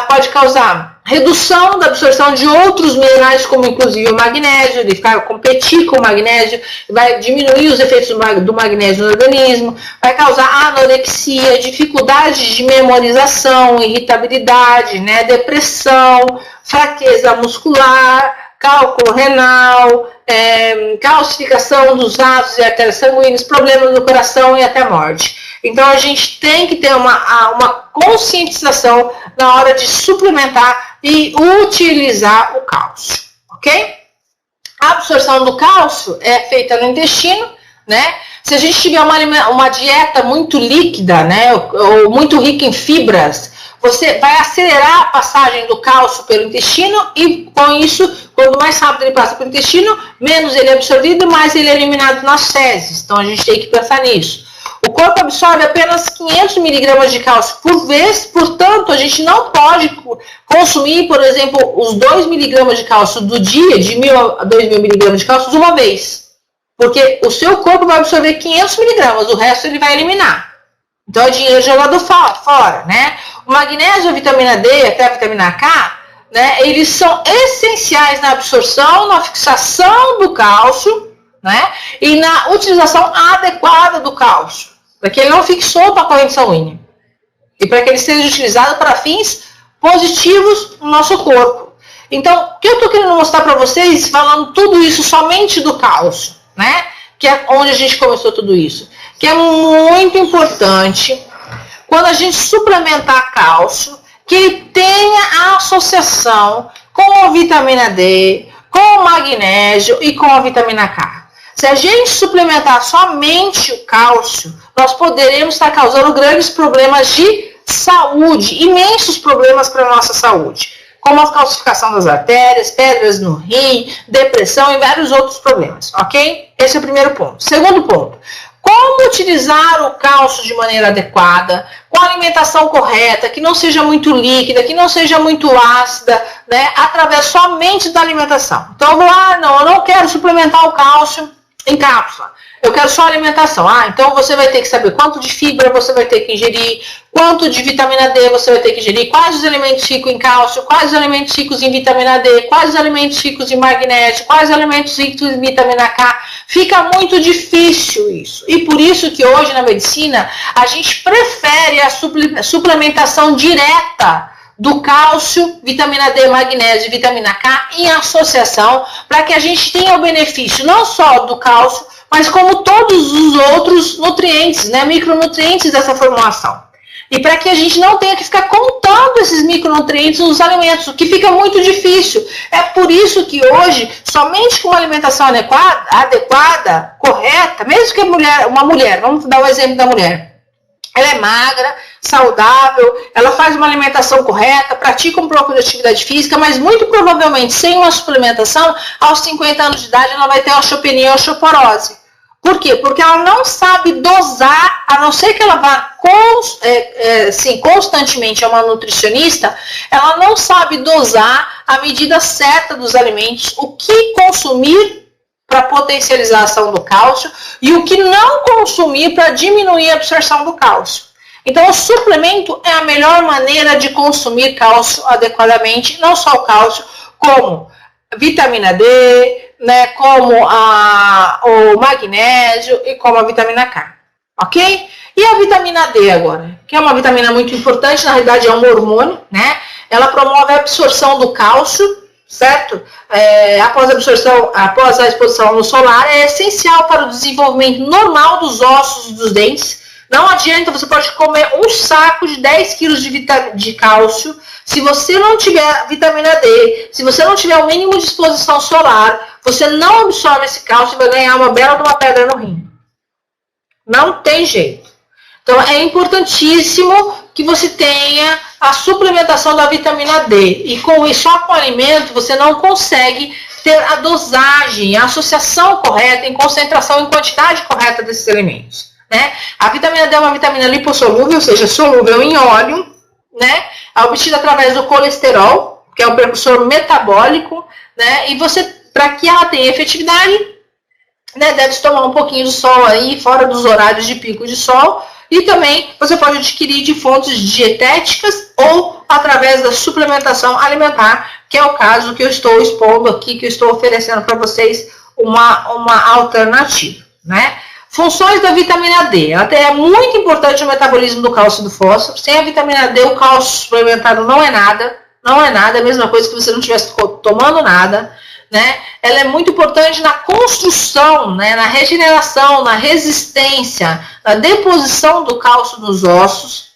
pode causar redução da absorção de outros minerais, como inclusive o magnésio, ele vai competir com o magnésio, vai diminuir os efeitos do magnésio no organismo, vai causar anorexia, dificuldade de memorização, irritabilidade, né? Depressão, fraqueza muscular, cálculo renal, calcificação dos vasos e artérias sanguíneas, problemas no coração e até morte. Então a gente tem que ter uma conscientização na hora de suplementar e utilizar o cálcio, ok? A absorção do cálcio é feita no intestino, né? Se a gente tiver uma dieta muito líquida, né, ou muito rica em fibras, você vai acelerar a passagem do cálcio pelo intestino e, com isso, quanto mais rápido ele passa pelo intestino, menos ele é absorvido e mais ele é eliminado nas fezes. Então, a gente tem que pensar nisso. O corpo absorve apenas 500 miligramas de cálcio por vez, portanto, a gente não pode consumir, por exemplo, os 2 miligramas de cálcio do dia, de 1.000 a 2.000 miligramas de cálcio de uma vez. Porque o seu corpo vai absorver 500 miligramas, o resto ele vai eliminar. Então, é dinheiro jogado fora, né? O magnésio, a vitamina D, até a vitamina K, né, eles são essenciais na absorção, na fixação do cálcio, né, e na utilização adequada do cálcio, para que ele não fique solto na corrente sanguínea e para que ele seja utilizado para fins positivos no nosso corpo. Então, o que eu estou querendo mostrar para vocês, falando tudo isso somente do cálcio, né, que é onde a gente começou tudo isso, que é muito importante quando a gente suplementar cálcio, que ele tenha a associação com a vitamina D, com o magnésio e com a vitamina K. Se a gente suplementar somente o cálcio, nós poderemos estar causando grandes problemas de saúde, imensos problemas para a nossa saúde, como a calcificação das artérias, pedras no rim, depressão e vários outros problemas, ok? Esse é o primeiro ponto. Segundo ponto, como utilizar o cálcio de maneira adequada, com a alimentação correta, que não seja muito líquida, que não seja muito ácida, né, através somente da alimentação. Então, eu não quero suplementar o cálcio em cápsula, eu quero só alimentação. Então você vai ter que saber quanto de fibra você vai ter que ingerir, quanto de vitamina D você vai ter que ingerir, quais os alimentos ricos em cálcio, quais os alimentos ricos em vitamina D, quais os alimentos ricos em magnésio, quais os alimentos ricos em vitamina K. Fica muito difícil isso. E por isso que hoje na medicina a gente prefere a suplementação direta do cálcio, vitamina D, magnésio e vitamina K em associação, para que a gente tenha o benefício não só do cálcio, mas como todos os outros nutrientes, né, micronutrientes dessa formulação. E para que a gente não tenha que ficar contando esses micronutrientes nos alimentos, o que fica muito difícil. É por isso que hoje, somente com uma alimentação adequada, correta, mesmo que uma mulher, vamos dar o exemplo da mulher, ela é magra, saudável, ela faz uma alimentação correta, pratica um pouco de atividade física, mas muito provavelmente sem uma suplementação, aos 50 anos de idade ela vai ter osteopenia ou osteoporose. Por quê? Porque ela não sabe dosar, a não ser que ela vá constantemente a uma nutricionista, ela não sabe dosar a medida certa dos alimentos, o que consumir para potencializar a ação do cálcio e o que não consumir para diminuir a absorção do cálcio. Então, o suplemento é a melhor maneira de consumir cálcio adequadamente, não só o cálcio, como vitamina D, né, como o magnésio e como a vitamina K, ok? E a vitamina D agora, que é uma vitamina muito importante, na realidade é um hormônio, né? Ela promove a absorção do cálcio, certo? Após a exposição no solar, é essencial para o desenvolvimento normal dos ossos e dos dentes. Não adianta, você pode comer um saco de 10 quilos de cálcio, se você não tiver vitamina D, se você não tiver o mínimo de exposição solar, você não absorve esse cálcio e vai ganhar uma bela de uma pedra no rim. Não tem jeito. Então, é importantíssimo que você tenha a suplementação da vitamina D. E com isso, só com o alimento, você não consegue ter a dosagem, a associação correta, em concentração, em quantidade correta desses alimentos. Né? A vitamina D é uma vitamina lipossolúvel, ou seja, solúvel em óleo, né? É obtida através do colesterol, que é o precursor metabólico, né? E você, para que ela tenha efetividade, né, deve tomar um pouquinho de sol aí, fora dos horários de pico de sol, e também você pode adquirir de fontes dietéticas ou através da suplementação alimentar, que é o caso que eu estou expondo aqui, que eu estou oferecendo para vocês uma alternativa, né? Funções da vitamina D. Ela é muito importante no metabolismo do cálcio e do fósforo. Sem a vitamina D, o cálcio suplementado não é nada. Não é nada, é a mesma coisa que você não estivesse tomando nada. Né? Ela é muito importante na construção, né? Na regeneração, na resistência, na deposição do cálcio nos ossos.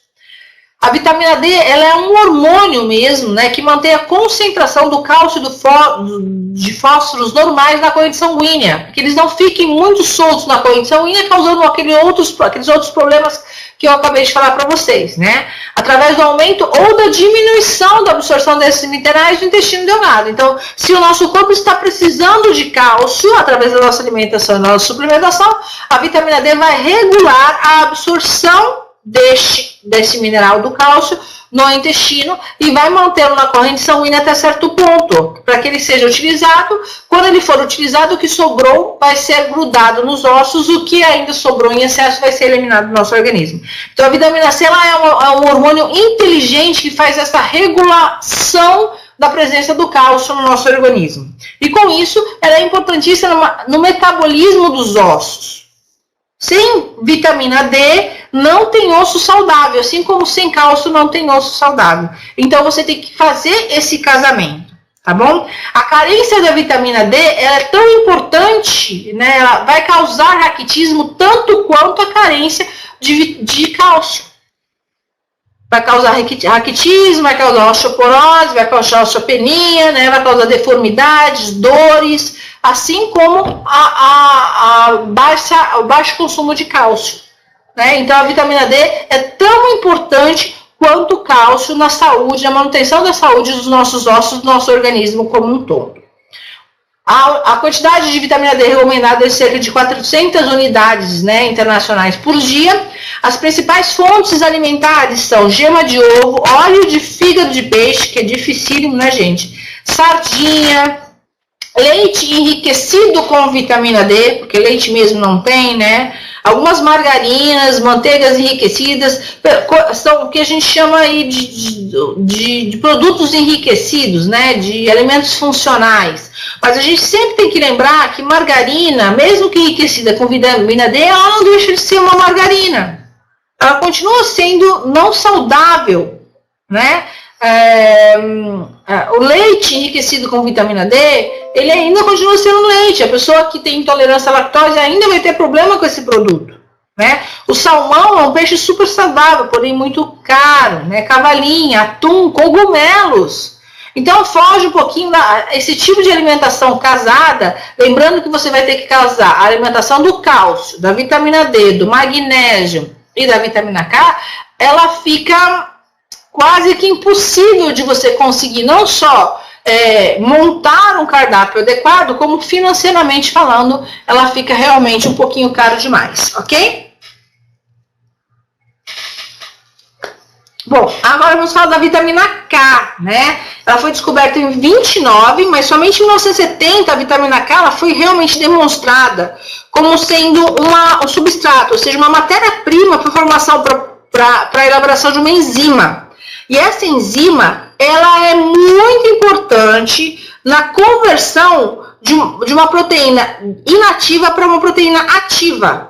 A vitamina D, ela é um hormônio mesmo, né, que mantém a concentração do cálcio e de fósforos normais na corrente sanguínea, que eles não fiquem muito soltos na corrente sanguínea, causando aqueles outros problemas que eu acabei de falar para vocês, né? Através do aumento ou da diminuição da absorção desses minerais no intestino delgado. Então, se o nosso corpo está precisando de cálcio, através da nossa alimentação e da nossa suplementação, a vitamina D vai regular a absorção desse mineral do cálcio no intestino e vai mantê-lo na corrente sanguínea até certo ponto, para que ele seja utilizado. Quando ele for utilizado, o que sobrou vai ser grudado nos ossos, o que ainda sobrou em excesso vai ser eliminado do nosso organismo. Então a vitamina C ela é um hormônio inteligente que faz essa regulação da presença do cálcio no nosso organismo. E com isso, ela é importantíssima no metabolismo dos ossos. Sem vitamina D, não tem osso saudável, assim como sem cálcio não tem osso saudável. Então, você tem que fazer esse casamento, tá bom? A carência da vitamina D ela é tão importante, né? Ela vai causar raquitismo tanto quanto a carência de cálcio. Vai causar raquitismo, vai causar osteoporose, vai causar osteopenia, né? Vai causar deformidades, dores, assim como o baixo consumo de cálcio. Né? Então, a vitamina D é tão importante quanto o cálcio na saúde, na manutenção da saúde dos nossos ossos, do nosso organismo como um todo. A quantidade de vitamina D recomendada é cerca de 400 unidades, né, internacionais por dia. As principais fontes alimentares são gema de ovo, óleo de fígado de peixe, que é dificílimo, né, gente? Sardinha, leite enriquecido com vitamina D, porque leite mesmo não tem, né? Algumas margarinas, manteigas enriquecidas, são o que a gente chama aí de produtos enriquecidos, né? De alimentos funcionais. Mas a gente sempre tem que lembrar que margarina, mesmo que enriquecida com vitamina D, ela não deixa de ser uma margarina. Ela continua sendo não saudável, né? o leite enriquecido com vitamina D, ele ainda continua sendo leite. A pessoa que tem intolerância à lactose ainda vai ter problema com esse produto, né? O salmão é um peixe super saudável, porém muito caro, né? Cavalinha, atum, cogumelos. Então foge um pouquinho esse tipo de alimentação casada, lembrando que você vai ter que casar a alimentação do cálcio, da vitamina D, do magnésio e da vitamina K, ela fica quase que impossível de você conseguir não só montar um cardápio adequado, como financeiramente falando, ela fica realmente um pouquinho caro demais, ok? Bom, agora vamos falar da vitamina K, né? Ela foi descoberta em 29, mas somente em 1970 a vitamina K ela foi realmente demonstrada como sendo um substrato, ou seja, uma matéria-prima para formação, para a elaboração de uma enzima. E essa enzima, ela é muito importante na conversão de uma proteína inativa para uma proteína ativa.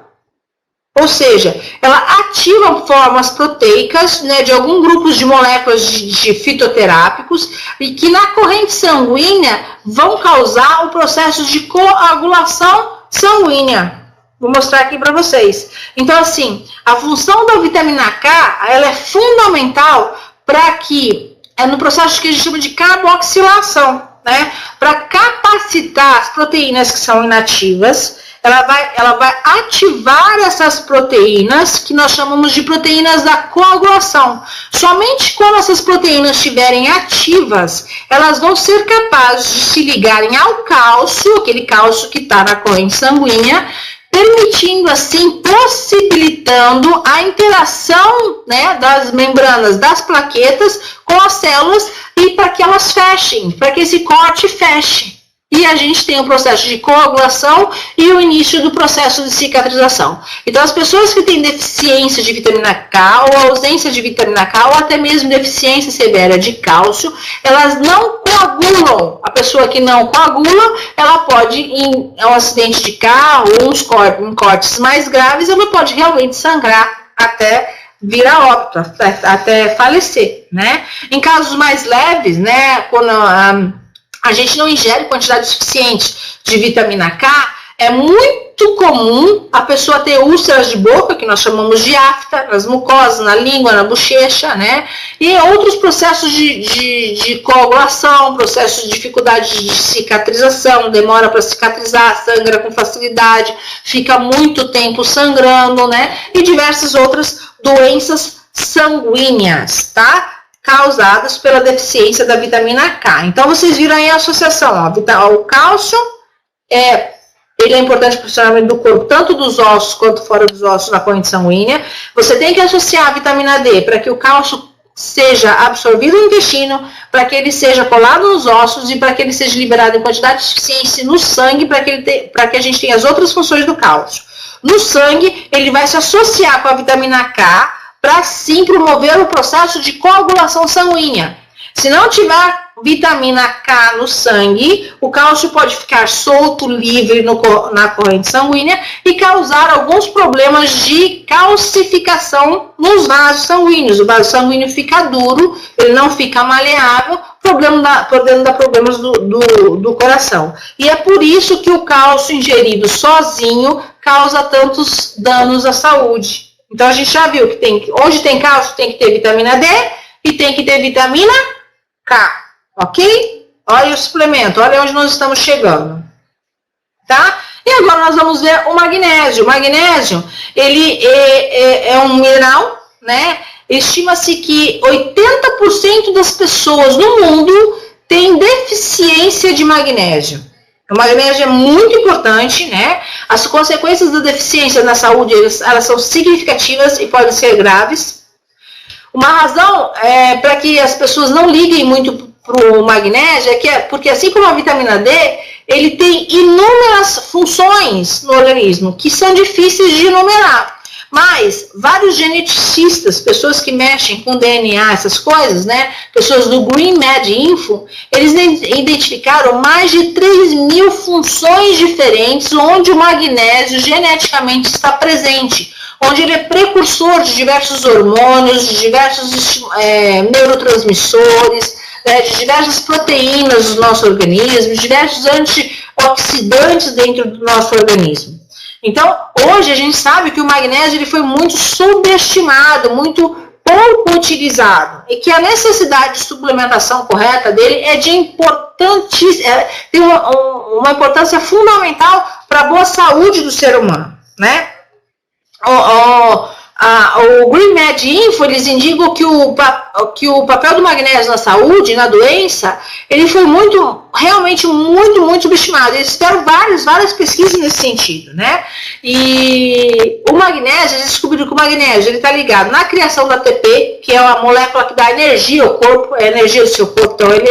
Ou seja, ela ativa formas proteicas, né, de alguns grupos de moléculas de fitoterápicos e que na corrente sanguínea vão causar o processo de coagulação sanguínea. Vou mostrar aqui para vocês. Então, assim, a função da vitamina K, ela é fundamental para que, no processo que a gente chama de carboxilação, né, para capacitar as proteínas que são inativas. Ela vai ativar essas proteínas que nós chamamos de proteínas da coagulação. Somente quando essas proteínas estiverem ativas, elas vão ser capazes de se ligarem ao cálcio, aquele cálcio que está na corrente sanguínea, permitindo assim, possibilitando a interação, né, das membranas das plaquetas com as células e para que elas fechem, para que esse corte feche. E a gente tem o processo de coagulação e o início do processo de cicatrização. Então, as pessoas que têm deficiência de vitamina K ou ausência de vitamina K ou até mesmo deficiência severa de cálcio, elas não coagulam. A pessoa que não coagula, ela pode, em um acidente de carro ou em cortes mais graves, ela pode realmente sangrar até vir a óbito, até falecer, né? Em casos mais leves, né, quando a gente não ingere quantidade suficiente de vitamina K, é muito comum a pessoa ter úlceras de boca, que nós chamamos de afta, nas mucosas, na língua, na bochecha, né? E outros processos de coagulação, processos de dificuldade de cicatrização, demora para cicatrizar, sangra com facilidade, fica muito tempo sangrando, né? E diversas outras doenças sanguíneas, tá? Causadas pela deficiência da vitamina K. Então, vocês viram aí a associação, ó, o cálcio, ele é importante para o funcionamento do corpo, tanto dos ossos quanto fora dos ossos na corrente sanguínea. Você tem que associar a vitamina D para que o cálcio seja absorvido no intestino, para que ele seja colado nos ossos e para que ele seja liberado em quantidade suficiente no sangue, para que a gente tenha as outras funções do cálcio. No sangue, ele vai se associar com a vitamina K, para sim promover o processo de coagulação sanguínea. Se não tiver vitamina K no sangue, o cálcio pode ficar solto, livre na corrente sanguínea e causar alguns problemas de calcificação nos vasos sanguíneos. O vaso sanguíneo fica duro, ele não fica maleável, podendo dar problemas do coração. E é por isso que o cálcio ingerido sozinho causa tantos danos à saúde. Então, a gente já viu que onde tem cálcio tem que ter vitamina D e tem que ter vitamina K, ok? Olha o suplemento, olha onde nós estamos chegando, tá? E agora nós vamos ver o magnésio. O magnésio, ele é um mineral, né? Estima-se que 80% das pessoas no mundo têm deficiência de magnésio. O magnésio é muito importante, né? As consequências da deficiência na saúde, elas são significativas e podem ser graves. Uma razão para que as pessoas não liguem muito para o magnésio porque assim como a vitamina D, ele tem inúmeras funções no organismo que são difíceis de enumerar. Mas vários geneticistas, pessoas que mexem com DNA, essas coisas, né? Pessoas do GreenMed Info, eles identificaram mais de 3.000 funções diferentes onde o magnésio geneticamente está presente. onde ele é precursor de diversos hormônios, de diversos neurotransmissores, de diversas proteínas do nosso organismo, de diversos antioxidantes dentro do nosso organismo. Então, hoje a gente sabe que o magnésio ele foi muito subestimado, muito pouco utilizado, e que a necessidade de suplementação correta dele é de tem uma importância fundamental para a boa saúde do ser humano, né? O Green Med Info, eles indicam que o papel do magnésio na saúde, na doença, ele foi realmente muito subestimado. Eles fizeram várias pesquisas nesse sentido, né? E o magnésio, eles descobriram que o magnésio ele está ligado na criação da ATP, que é a molécula que dá energia ao corpo, a energia do seu corpo. Então, ele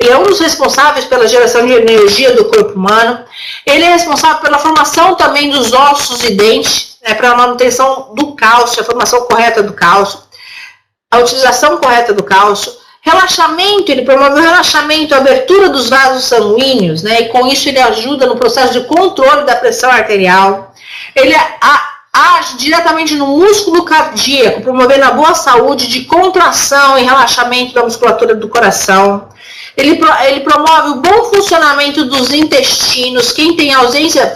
é um dos responsáveis pela geração de energia do corpo humano. Ele é responsável pela formação também dos ossos e dentes, para a manutenção do cálcio, a formação correta do cálcio, a utilização correta do cálcio, relaxamento, ele promove o relaxamento, a abertura dos vasos sanguíneos, né, e com isso ele ajuda no processo de controle da pressão arterial, ele age diretamente no músculo cardíaco, promovendo a boa saúde de contração e relaxamento da musculatura do coração. Ele promove o bom funcionamento dos intestinos. Quem tem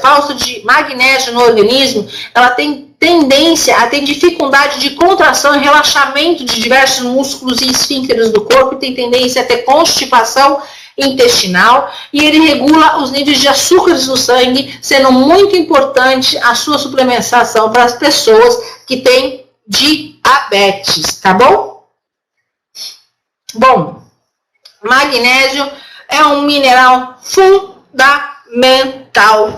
falta de magnésio no organismo, ela tem tendência a ter dificuldade de contração e relaxamento de diversos músculos e esfíncteres do corpo, e tem tendência a ter constipação intestinal, e ele regula os níveis de açúcares no sangue, sendo muito importante a sua suplementação para as pessoas que têm diabetes, tá bom? Bom, magnésio é um mineral fundamental,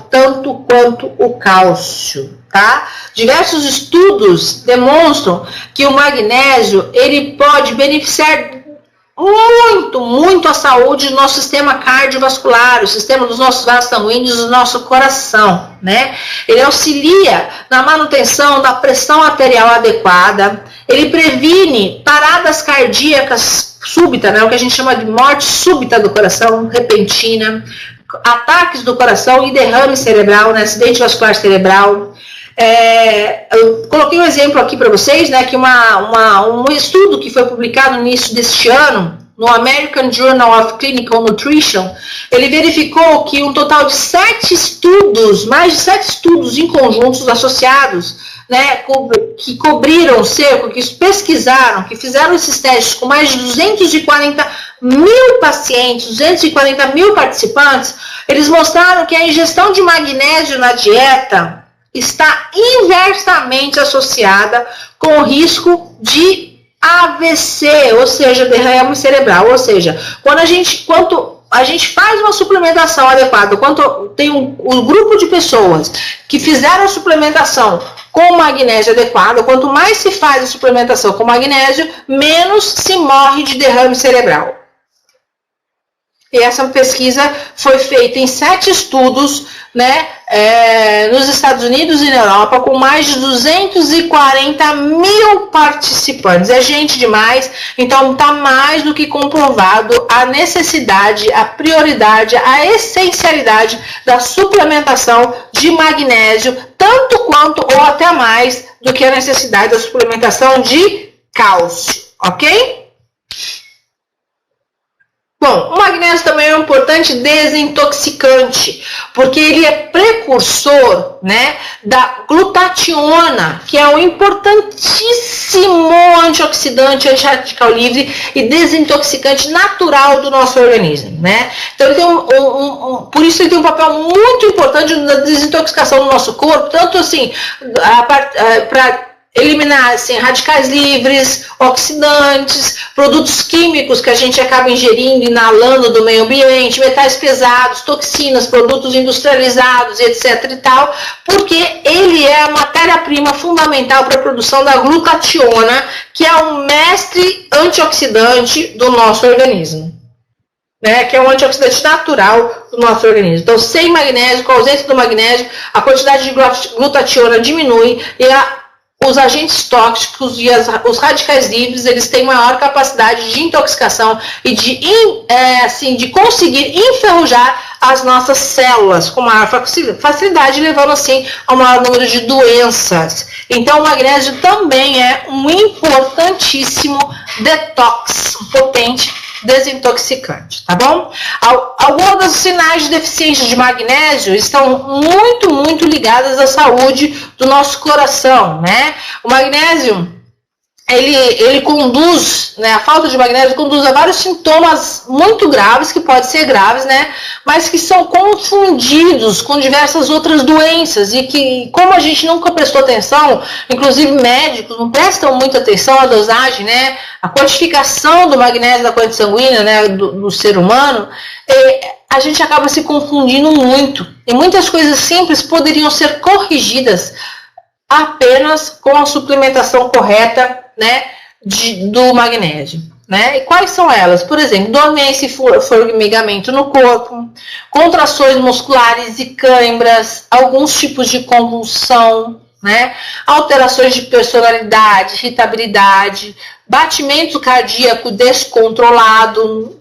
tanto quanto o cálcio, tá? Diversos estudos demonstram que o magnésio, ele pode beneficiar muito a saúde do nosso sistema cardiovascular, o sistema dos nossos vasos sanguíneos, do nosso coração, né? Ele auxilia na manutenção da pressão arterial adequada, ele previne paradas cardíacas súbita, né, o que a gente chama de morte súbita do coração, repentina, ataques do coração e derrame cerebral, né, acidente vascular cerebral. Eu coloquei um exemplo aqui para vocês, né, que um estudo que foi publicado no início deste ano, no American Journal of Clinical Nutrition, ele verificou que um total de mais de 7 estudos em conjuntos associados, né, que cobriram cerca, que pesquisaram, que fizeram esses testes com mais de 240 mil pacientes, 240 mil participantes, eles mostraram que a ingestão de magnésio na dieta está inversamente associada com o risco de AVC, ou seja, derrame cerebral. Ou seja, quando a gente faz uma suplementação adequada, quando tem um grupo de pessoas que fizeram a suplementação com magnésio adequado, quanto mais se faz a suplementação com magnésio, menos se morre de derrame cerebral. E essa pesquisa foi feita em 7 estudos, né, nos Estados Unidos e na Europa, com mais de 240 mil participantes. É gente demais, então está mais do que comprovado a necessidade, a prioridade, a essencialidade da suplementação de magnésio, tanto quanto ou até mais do que a necessidade da suplementação de cálcio, ok? Bom, o magnésio também é um importante desintoxicante, porque ele é precursor, né, da glutationa, que é um importantíssimo antioxidante, antirradical livre e desintoxicante natural do nosso organismo, né? Então ele tem por isso ele tem um papel muito importante na desintoxicação do nosso corpo, tanto assim para eliminar assim, radicais livres, oxidantes, produtos químicos que a gente acaba ingerindo, inalando do meio ambiente, metais pesados, toxinas, produtos industrializados, etc. e tal, porque ele é a matéria-prima fundamental para a produção da glutationa, que é um mestre antioxidante do nosso organismo, né, que é um antioxidante natural do nosso organismo. Então, sem magnésio, com a ausência do magnésio, a quantidade de glutationa diminui e a os agentes tóxicos e os radicais livres, eles têm maior capacidade de intoxicação e de conseguir enferrujar as nossas células com maior facilidade, levando assim ao maior número de doenças. Então, o magnésio também é um importantíssimo detox, um potente desintoxicante, tá bom? Alguns dos sinais de deficiência de magnésio estão muito ligadas à saúde do nosso coração, né? O magnésio, ele conduz, né? A falta de magnésio conduz a vários sintomas muito graves, que podem ser graves, né? Mas que são confundidos com diversas outras doenças e que, como a gente nunca prestou atenção, inclusive médicos não prestam muita atenção à dosagem, né? A quantificação do magnésio da corrente sanguínea, né, do ser humano, a gente acaba se confundindo muito. E muitas coisas simples poderiam ser corrigidas apenas com a suplementação correta, né, do magnésio. Né? E quais são elas? Por exemplo, dormência e formigamento no corpo, contrações musculares e câimbras, alguns tipos de convulsão, né? Alterações de personalidade, irritabilidade, batimento cardíaco descontrolado,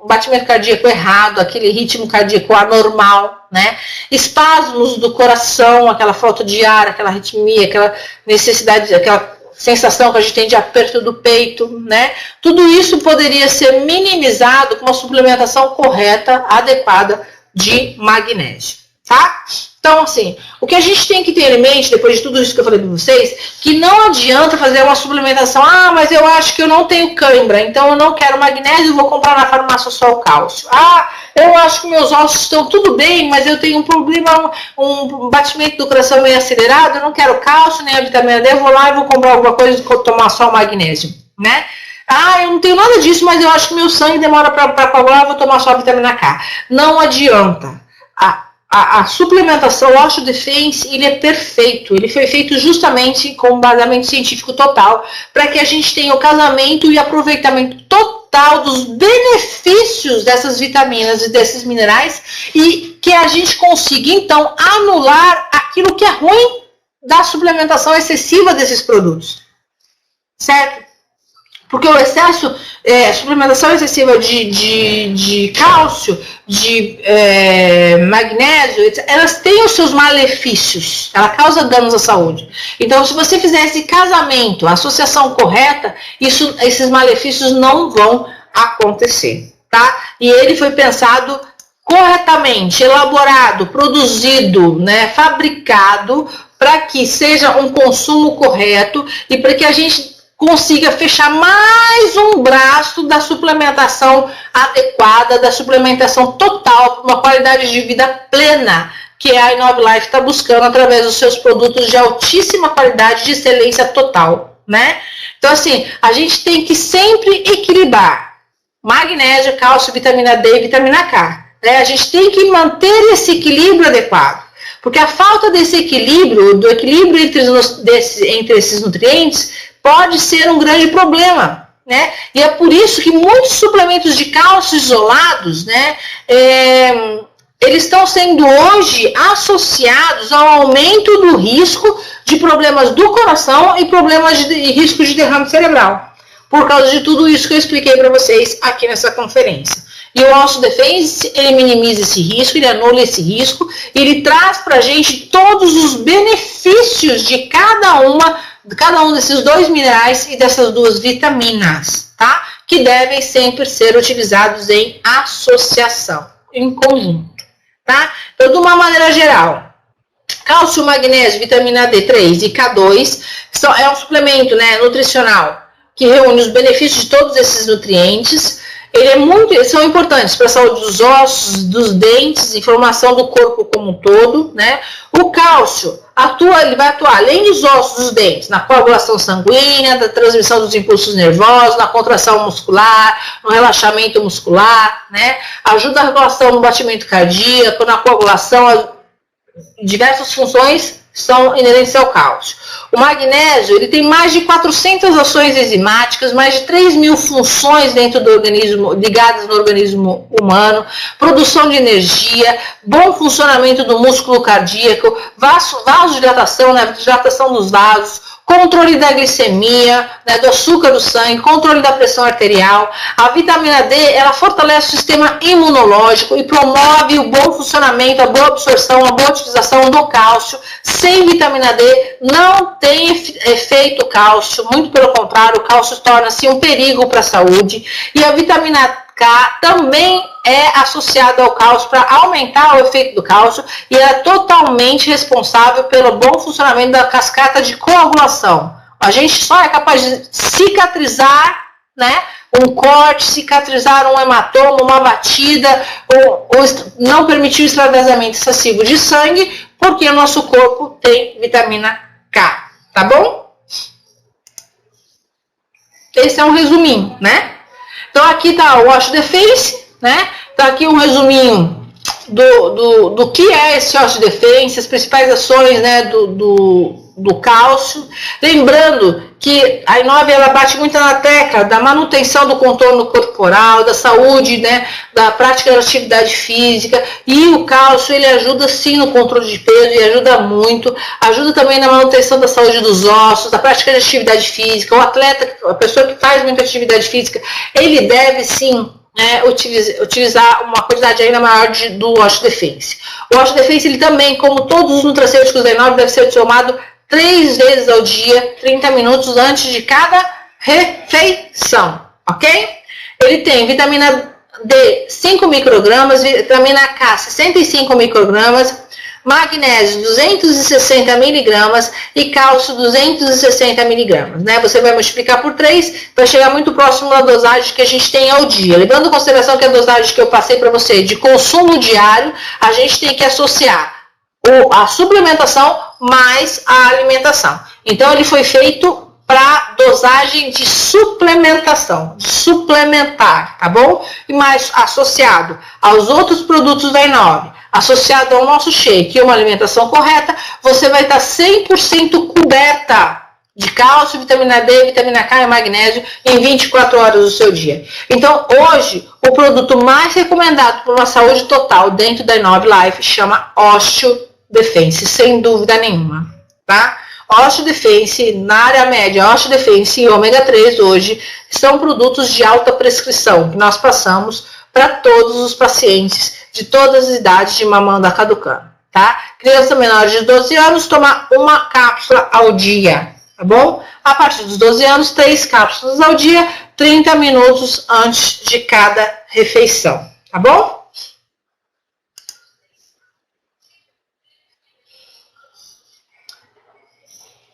batimento cardíaco errado, aquele ritmo cardíaco anormal, né? Espasmos do coração, aquela falta de ar, aquela arritmia, aquela necessidade, aquela sensação que a gente tem de aperto do peito, né? Tudo isso poderia ser minimizado com uma suplementação correta, adequada de magnésio, tá? Então, assim, o que a gente tem que ter em mente, depois de tudo isso que eu falei para vocês, que não adianta fazer uma suplementação, mas eu acho que eu não tenho cãibra, então eu não quero magnésio, vou comprar na farmácia só o cálcio. Eu acho que meus ossos estão tudo bem, mas eu tenho um problema, um batimento do coração meio acelerado, eu não quero cálcio nem a vitamina D, eu vou lá e vou comprar alguma coisa e tomar só o magnésio, né? Eu não tenho nada disso, mas eu acho que meu sangue demora para coagular, eu vou tomar só a vitamina K. Não adianta. A suplementação, o Osteo Defense, ele é perfeito. Ele foi feito justamente com um baseamento científico total, para que a gente tenha o casamento e aproveitamento total dos benefícios dessas vitaminas e desses minerais, e que a gente consiga, então, anular aquilo que é ruim da suplementação excessiva desses produtos. Certo? Porque o excesso, suplementação excessiva de cálcio, de magnésio, elas têm os seus malefícios, ela causa danos à saúde. Então, se você fizer esse casamento, a associação correta, esses malefícios não vão acontecer, tá? E ele foi pensado corretamente, elaborado, produzido, né, fabricado, para que seja um consumo correto e para que a gente consiga fechar mais um braço da suplementação adequada, da suplementação total, para uma qualidade de vida plena, que a I9Life está buscando através dos seus produtos de altíssima qualidade, de excelência total, né? Então, assim, a gente tem que sempre equilibrar magnésio, cálcio, vitamina D e vitamina K, né? A gente tem que manter esse equilíbrio adequado, porque a falta desse equilíbrio, do equilíbrio entre esses nutrientes, pode ser um grande problema, né? E é por isso que muitos suplementos de cálcio isolados, né, eles estão sendo hoje associados ao aumento do risco de problemas do coração e problemas de risco de derrame cerebral, por causa de tudo isso que eu expliquei para vocês aqui nessa conferência. E o Osteo Defense, ele minimiza esse risco, ele anula esse risco, ele traz para a gente todos os benefícios de cada um desses dois minerais e dessas duas vitaminas, tá? Que devem sempre ser utilizados em associação, em conjunto, tá? Então, de uma maneira geral, cálcio, magnésio, vitamina D3 e K2 é um suplemento, né, nutricional que reúne os benefícios de todos esses nutrientes. Eles são importantes para a saúde dos ossos, dos dentes, inflamação do corpo como um todo, né? O cálcio ele vai atuar além dos ossos, dos dentes, na coagulação sanguínea, da transmissão dos impulsos nervosos, na contração muscular, no relaxamento muscular, né? Ajuda a regulação no batimento cardíaco, na coagulação, diversas funções são inerentes ao cálcio. O magnésio, ele tem mais de 400 ações enzimáticas, mais de 3.000 funções dentro do organismo, ligadas no organismo humano, produção de energia, bom funcionamento do músculo cardíaco, vasodilatação, né, dilatação dos vasos, controle da glicemia, né, do açúcar do sangue, controle da pressão arterial. A vitamina D, ela fortalece o sistema imunológico e promove o bom funcionamento, a boa absorção, a boa utilização do cálcio. Sem vitamina D, não tem efeito cálcio, muito pelo contrário, o cálcio torna-se um perigo para a saúde. E a vitamina K também é associada ao cálcio para aumentar o efeito do cálcio e é totalmente responsável pelo bom funcionamento da cascata de coagulação. A gente só é capaz de cicatrizar, né, um corte, cicatrizar um hematoma, uma batida, ou não permitir o extravasamento excessivo de sangue, porque o nosso corpo tem vitamina K, tá bom? Esse é um resuminho, né? Então aqui tá o Wash the Face, né? Tá aqui um resuminho do que é esse Wash the Face, as principais ações, né, do cálcio. Lembrando que a I9 ela bate muito na tecla da manutenção do contorno corporal, da saúde, né, da prática da atividade física, e o cálcio ele ajuda sim no controle de peso e ajuda muito, ajuda também na manutenção da saúde dos ossos, da prática de atividade física. O atleta, a pessoa que faz muita atividade física, ele deve sim utilizar uma quantidade ainda maior do Wash the Face. O Wash the Face ele também, como todos os nutracêuticos da I9, deve ser tomado 3 vezes ao dia, 30 minutos antes de cada refeição, ok? Ele tem vitamina D 5 microgramas, vitamina K 65 microgramas, magnésio 260 miligramas e cálcio 260 miligramas, né? Você vai multiplicar por 3, vai chegar muito próximo da dosagem que a gente tem ao dia. Levando em consideração que a dosagem que eu passei para você de consumo diário, a gente tem que associar a suplementação mais a alimentação. Então ele foi feito para dosagem de suplementação, de suplementar, tá bom? E mais associado aos outros produtos da I9, associado ao nosso shake e uma alimentação correta, você vai estar 100% coberta de cálcio, vitamina D, vitamina K e magnésio em 24 horas do seu dia. Então, hoje, o produto mais recomendado para uma saúde total dentro da I9 Life chama Osteo Defense, sem dúvida nenhuma, tá? Osteo Defense, na área média, Osteo Defense e ômega 3 hoje são produtos de alta prescrição que nós passamos para todos os pacientes de todas as idades de mamando caducando, tá? Criança menor de 12 anos tomar uma cápsula ao dia, tá bom? A partir dos 12 anos, 3 cápsulas ao dia, 30 minutos antes de cada refeição, tá bom?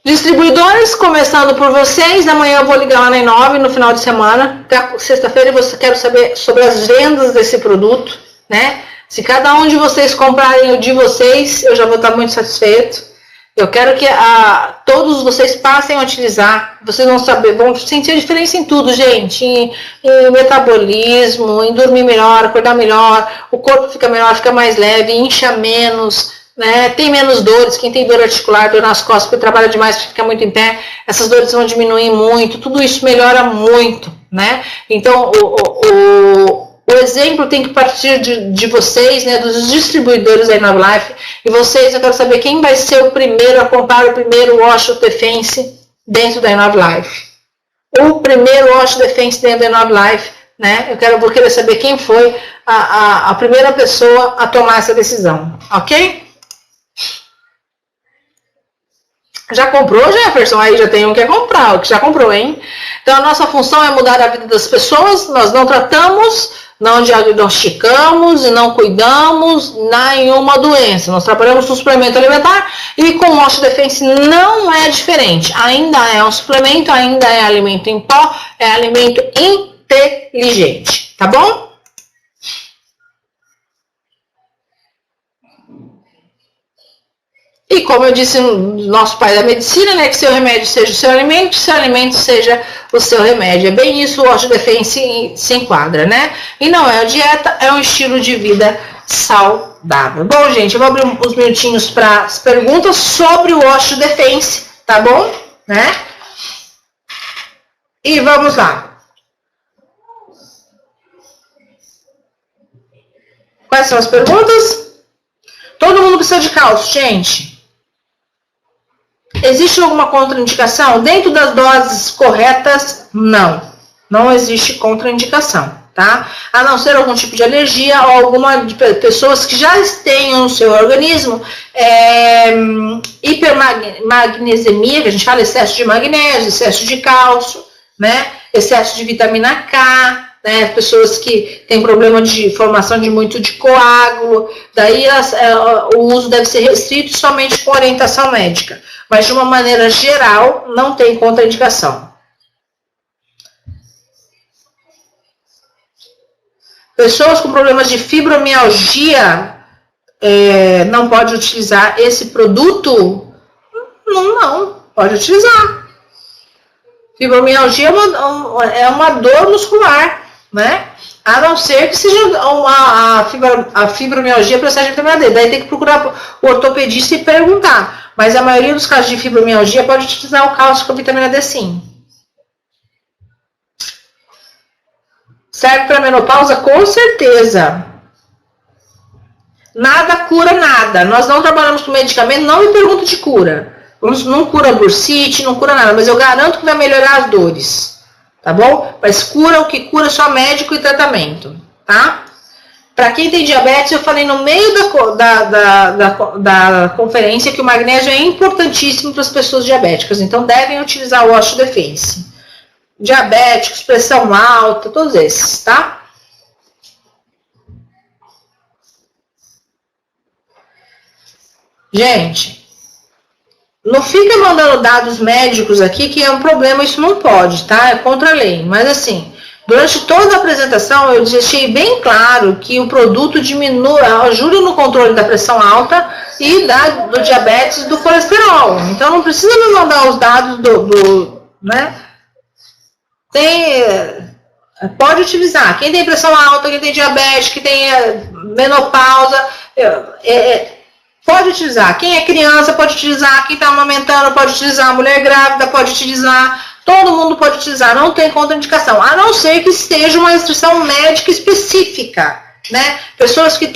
Distribuidores, começando por vocês, amanhã eu vou ligar lá na I9 no final de semana, sexta-feira eu quero saber sobre as vendas desse produto, né? Se cada um de vocês comprarem o de vocês, eu já vou estar muito satisfeito. Eu quero que todos vocês passem a utilizar, vocês vão saber, vão sentir a diferença em tudo, gente, em metabolismo, em dormir melhor, acordar melhor, o corpo fica melhor, fica mais leve, incha menos, né? Tem menos dores, quem tem dor articular, dor nas costas, porque trabalha demais, fica muito em pé, essas dores vão diminuir muito, tudo isso melhora muito, né? Então, o exemplo tem que partir de vocês, né, dos distribuidores da I9 Life, e vocês, eu quero saber quem vai ser o primeiro a comprar o primeiro Osteo Defense dentro da I9 Life. O primeiro Osteo Defense dentro da I9 Life, né? Vou querer saber quem foi a primeira pessoa a tomar essa decisão, ok? Já comprou, Jefferson? Aí já tem um que quer comprar, o que já comprou, hein? Então a nossa função é mudar a vida das pessoas, nós não tratamos, não diagnosticamos e não cuidamos nenhuma doença. Nós trabalhamos com suplemento alimentar e com o Osteo Defense não é diferente. Ainda é um suplemento, ainda é alimento em pó, é alimento inteligente, tá bom? E como eu disse no nosso pai da medicina, né, que seu remédio seja o seu alimento seja o seu remédio. É bem isso, o Osteo Defense se enquadra, né? E não é uma dieta, é um estilo de vida saudável. Bom, gente, eu vou abrir uns minutinhos para as perguntas sobre o Osho Defense, tá bom? Né? E vamos lá. Quais são as perguntas? Todo mundo precisa de cálcio, gente. Existe alguma contraindicação? Dentro das doses corretas, não. Não existe contraindicação, tá? A não ser algum tipo de alergia ou alguma de pessoas que já tenham no seu organismo hipermagnesemia, que a gente fala excesso de magnésio, excesso de cálcio, né? Excesso de vitamina K, né? Pessoas que têm problema de formação de muito de coágulo, daí o uso deve ser restrito somente com orientação médica, mas de uma maneira geral não tem contraindicação. Pessoas com problemas de fibromialgia não pode utilizar esse produto? Não, pode utilizar. Fibromialgia é uma dor muscular, né? A não ser que seja a fibromialgia procede de vitamina D. Daí tem que procurar o ortopedista e perguntar. Mas a maioria dos casos de fibromialgia pode utilizar o cálcio com vitamina D, sim. Serve para menopausa? Com certeza. Nada cura nada. Nós não trabalhamos com medicamento, não me pergunta de cura. Não cura bursite, não cura nada, mas eu garanto que vai melhorar as dores. Tá bom? Mas cura o que cura só médico e tratamento, tá? Para quem tem diabetes, eu falei no meio da conferência que o magnésio é importantíssimo para as pessoas diabéticas, então devem utilizar o Osho Defense. Diabéticos, pressão alta, todos esses, tá? Gente, não fica mandando dados médicos aqui, que é um problema, isso não pode, tá? É contra a lei. Mas assim, durante toda a apresentação eu deixei bem claro que o produto ajuda no controle da pressão alta e do diabetes e do colesterol. Então não precisa me mandar os dados né? Pode utilizar. Quem tem pressão alta, quem tem diabetes, quem tem menopausa, pode utilizar. Quem é criança pode utilizar, quem está amamentando pode utilizar, a mulher grávida pode utilizar, todo mundo pode utilizar, não tem contraindicação, a não ser que esteja uma restrição médica específica, né? Pessoas que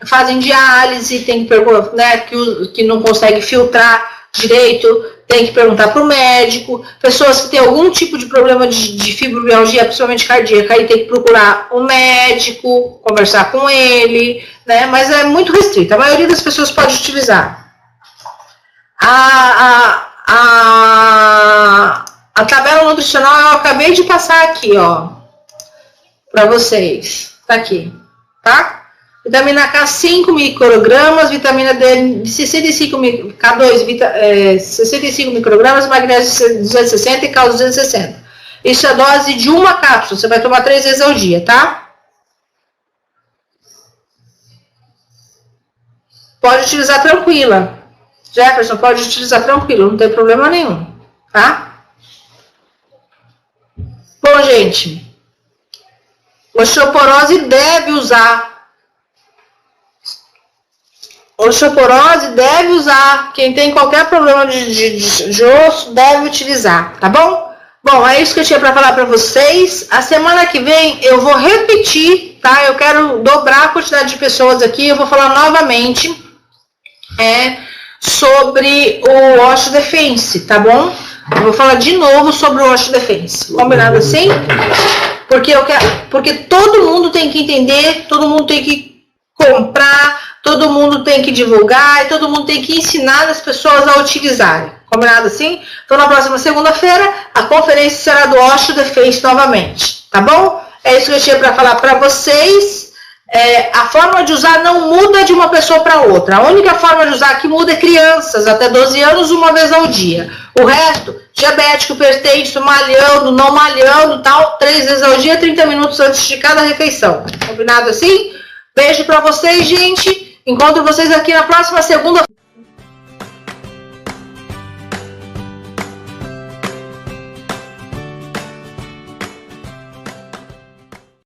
fazem diálise, tem que né, que não consegue filtrar direito, tem que perguntar para o médico. Pessoas que têm algum tipo de problema de fibromialgia, principalmente cardíaca, aí tem que procurar o médico, conversar com ele, né? Mas é muito restrito. A maioria das pessoas pode utilizar. A tabela nutricional eu acabei de passar aqui, ó, para vocês. Tá aqui, tá? Vitamina K, 5 microgramas, vitamina D, 65 K2, 65 microgramas, magnésio 260 e cálcio 260. Isso é a dose de uma cápsula, você vai tomar 3 vezes ao dia, tá? Pode utilizar tranquila. Jefferson, pode utilizar tranquilo, não tem problema nenhum, tá? Bom, gente, osteoporose deve usar. Osteoporose deve usar. Quem tem qualquer problema de osso deve utilizar, tá bom? Bom, é isso que eu tinha para falar para vocês. A semana que vem eu vou repetir, tá? Eu quero dobrar a quantidade de pessoas aqui. Eu vou falar novamente sobre o Osho Defense, tá bom? Eu vou falar de novo sobre o Osho Defense. Combinado assim? Porque todo mundo tem que entender, todo mundo tem que comprar, todo mundo tem que divulgar e todo mundo tem que ensinar as pessoas a utilizarem. Combinado assim? Então, na próxima segunda-feira, a conferência será do Osho Defense novamente. Tá bom? É isso que eu tinha para falar para vocês. A forma de usar não muda de uma pessoa para outra. A única forma de usar que muda é crianças, até 12 anos, uma vez ao dia. O resto, diabético, hipertenso, malhando, não malhando, tal, 3 vezes ao dia, 30 minutos antes de cada refeição. Combinado assim? Beijo para vocês, gente. Encontro vocês aqui na próxima segunda.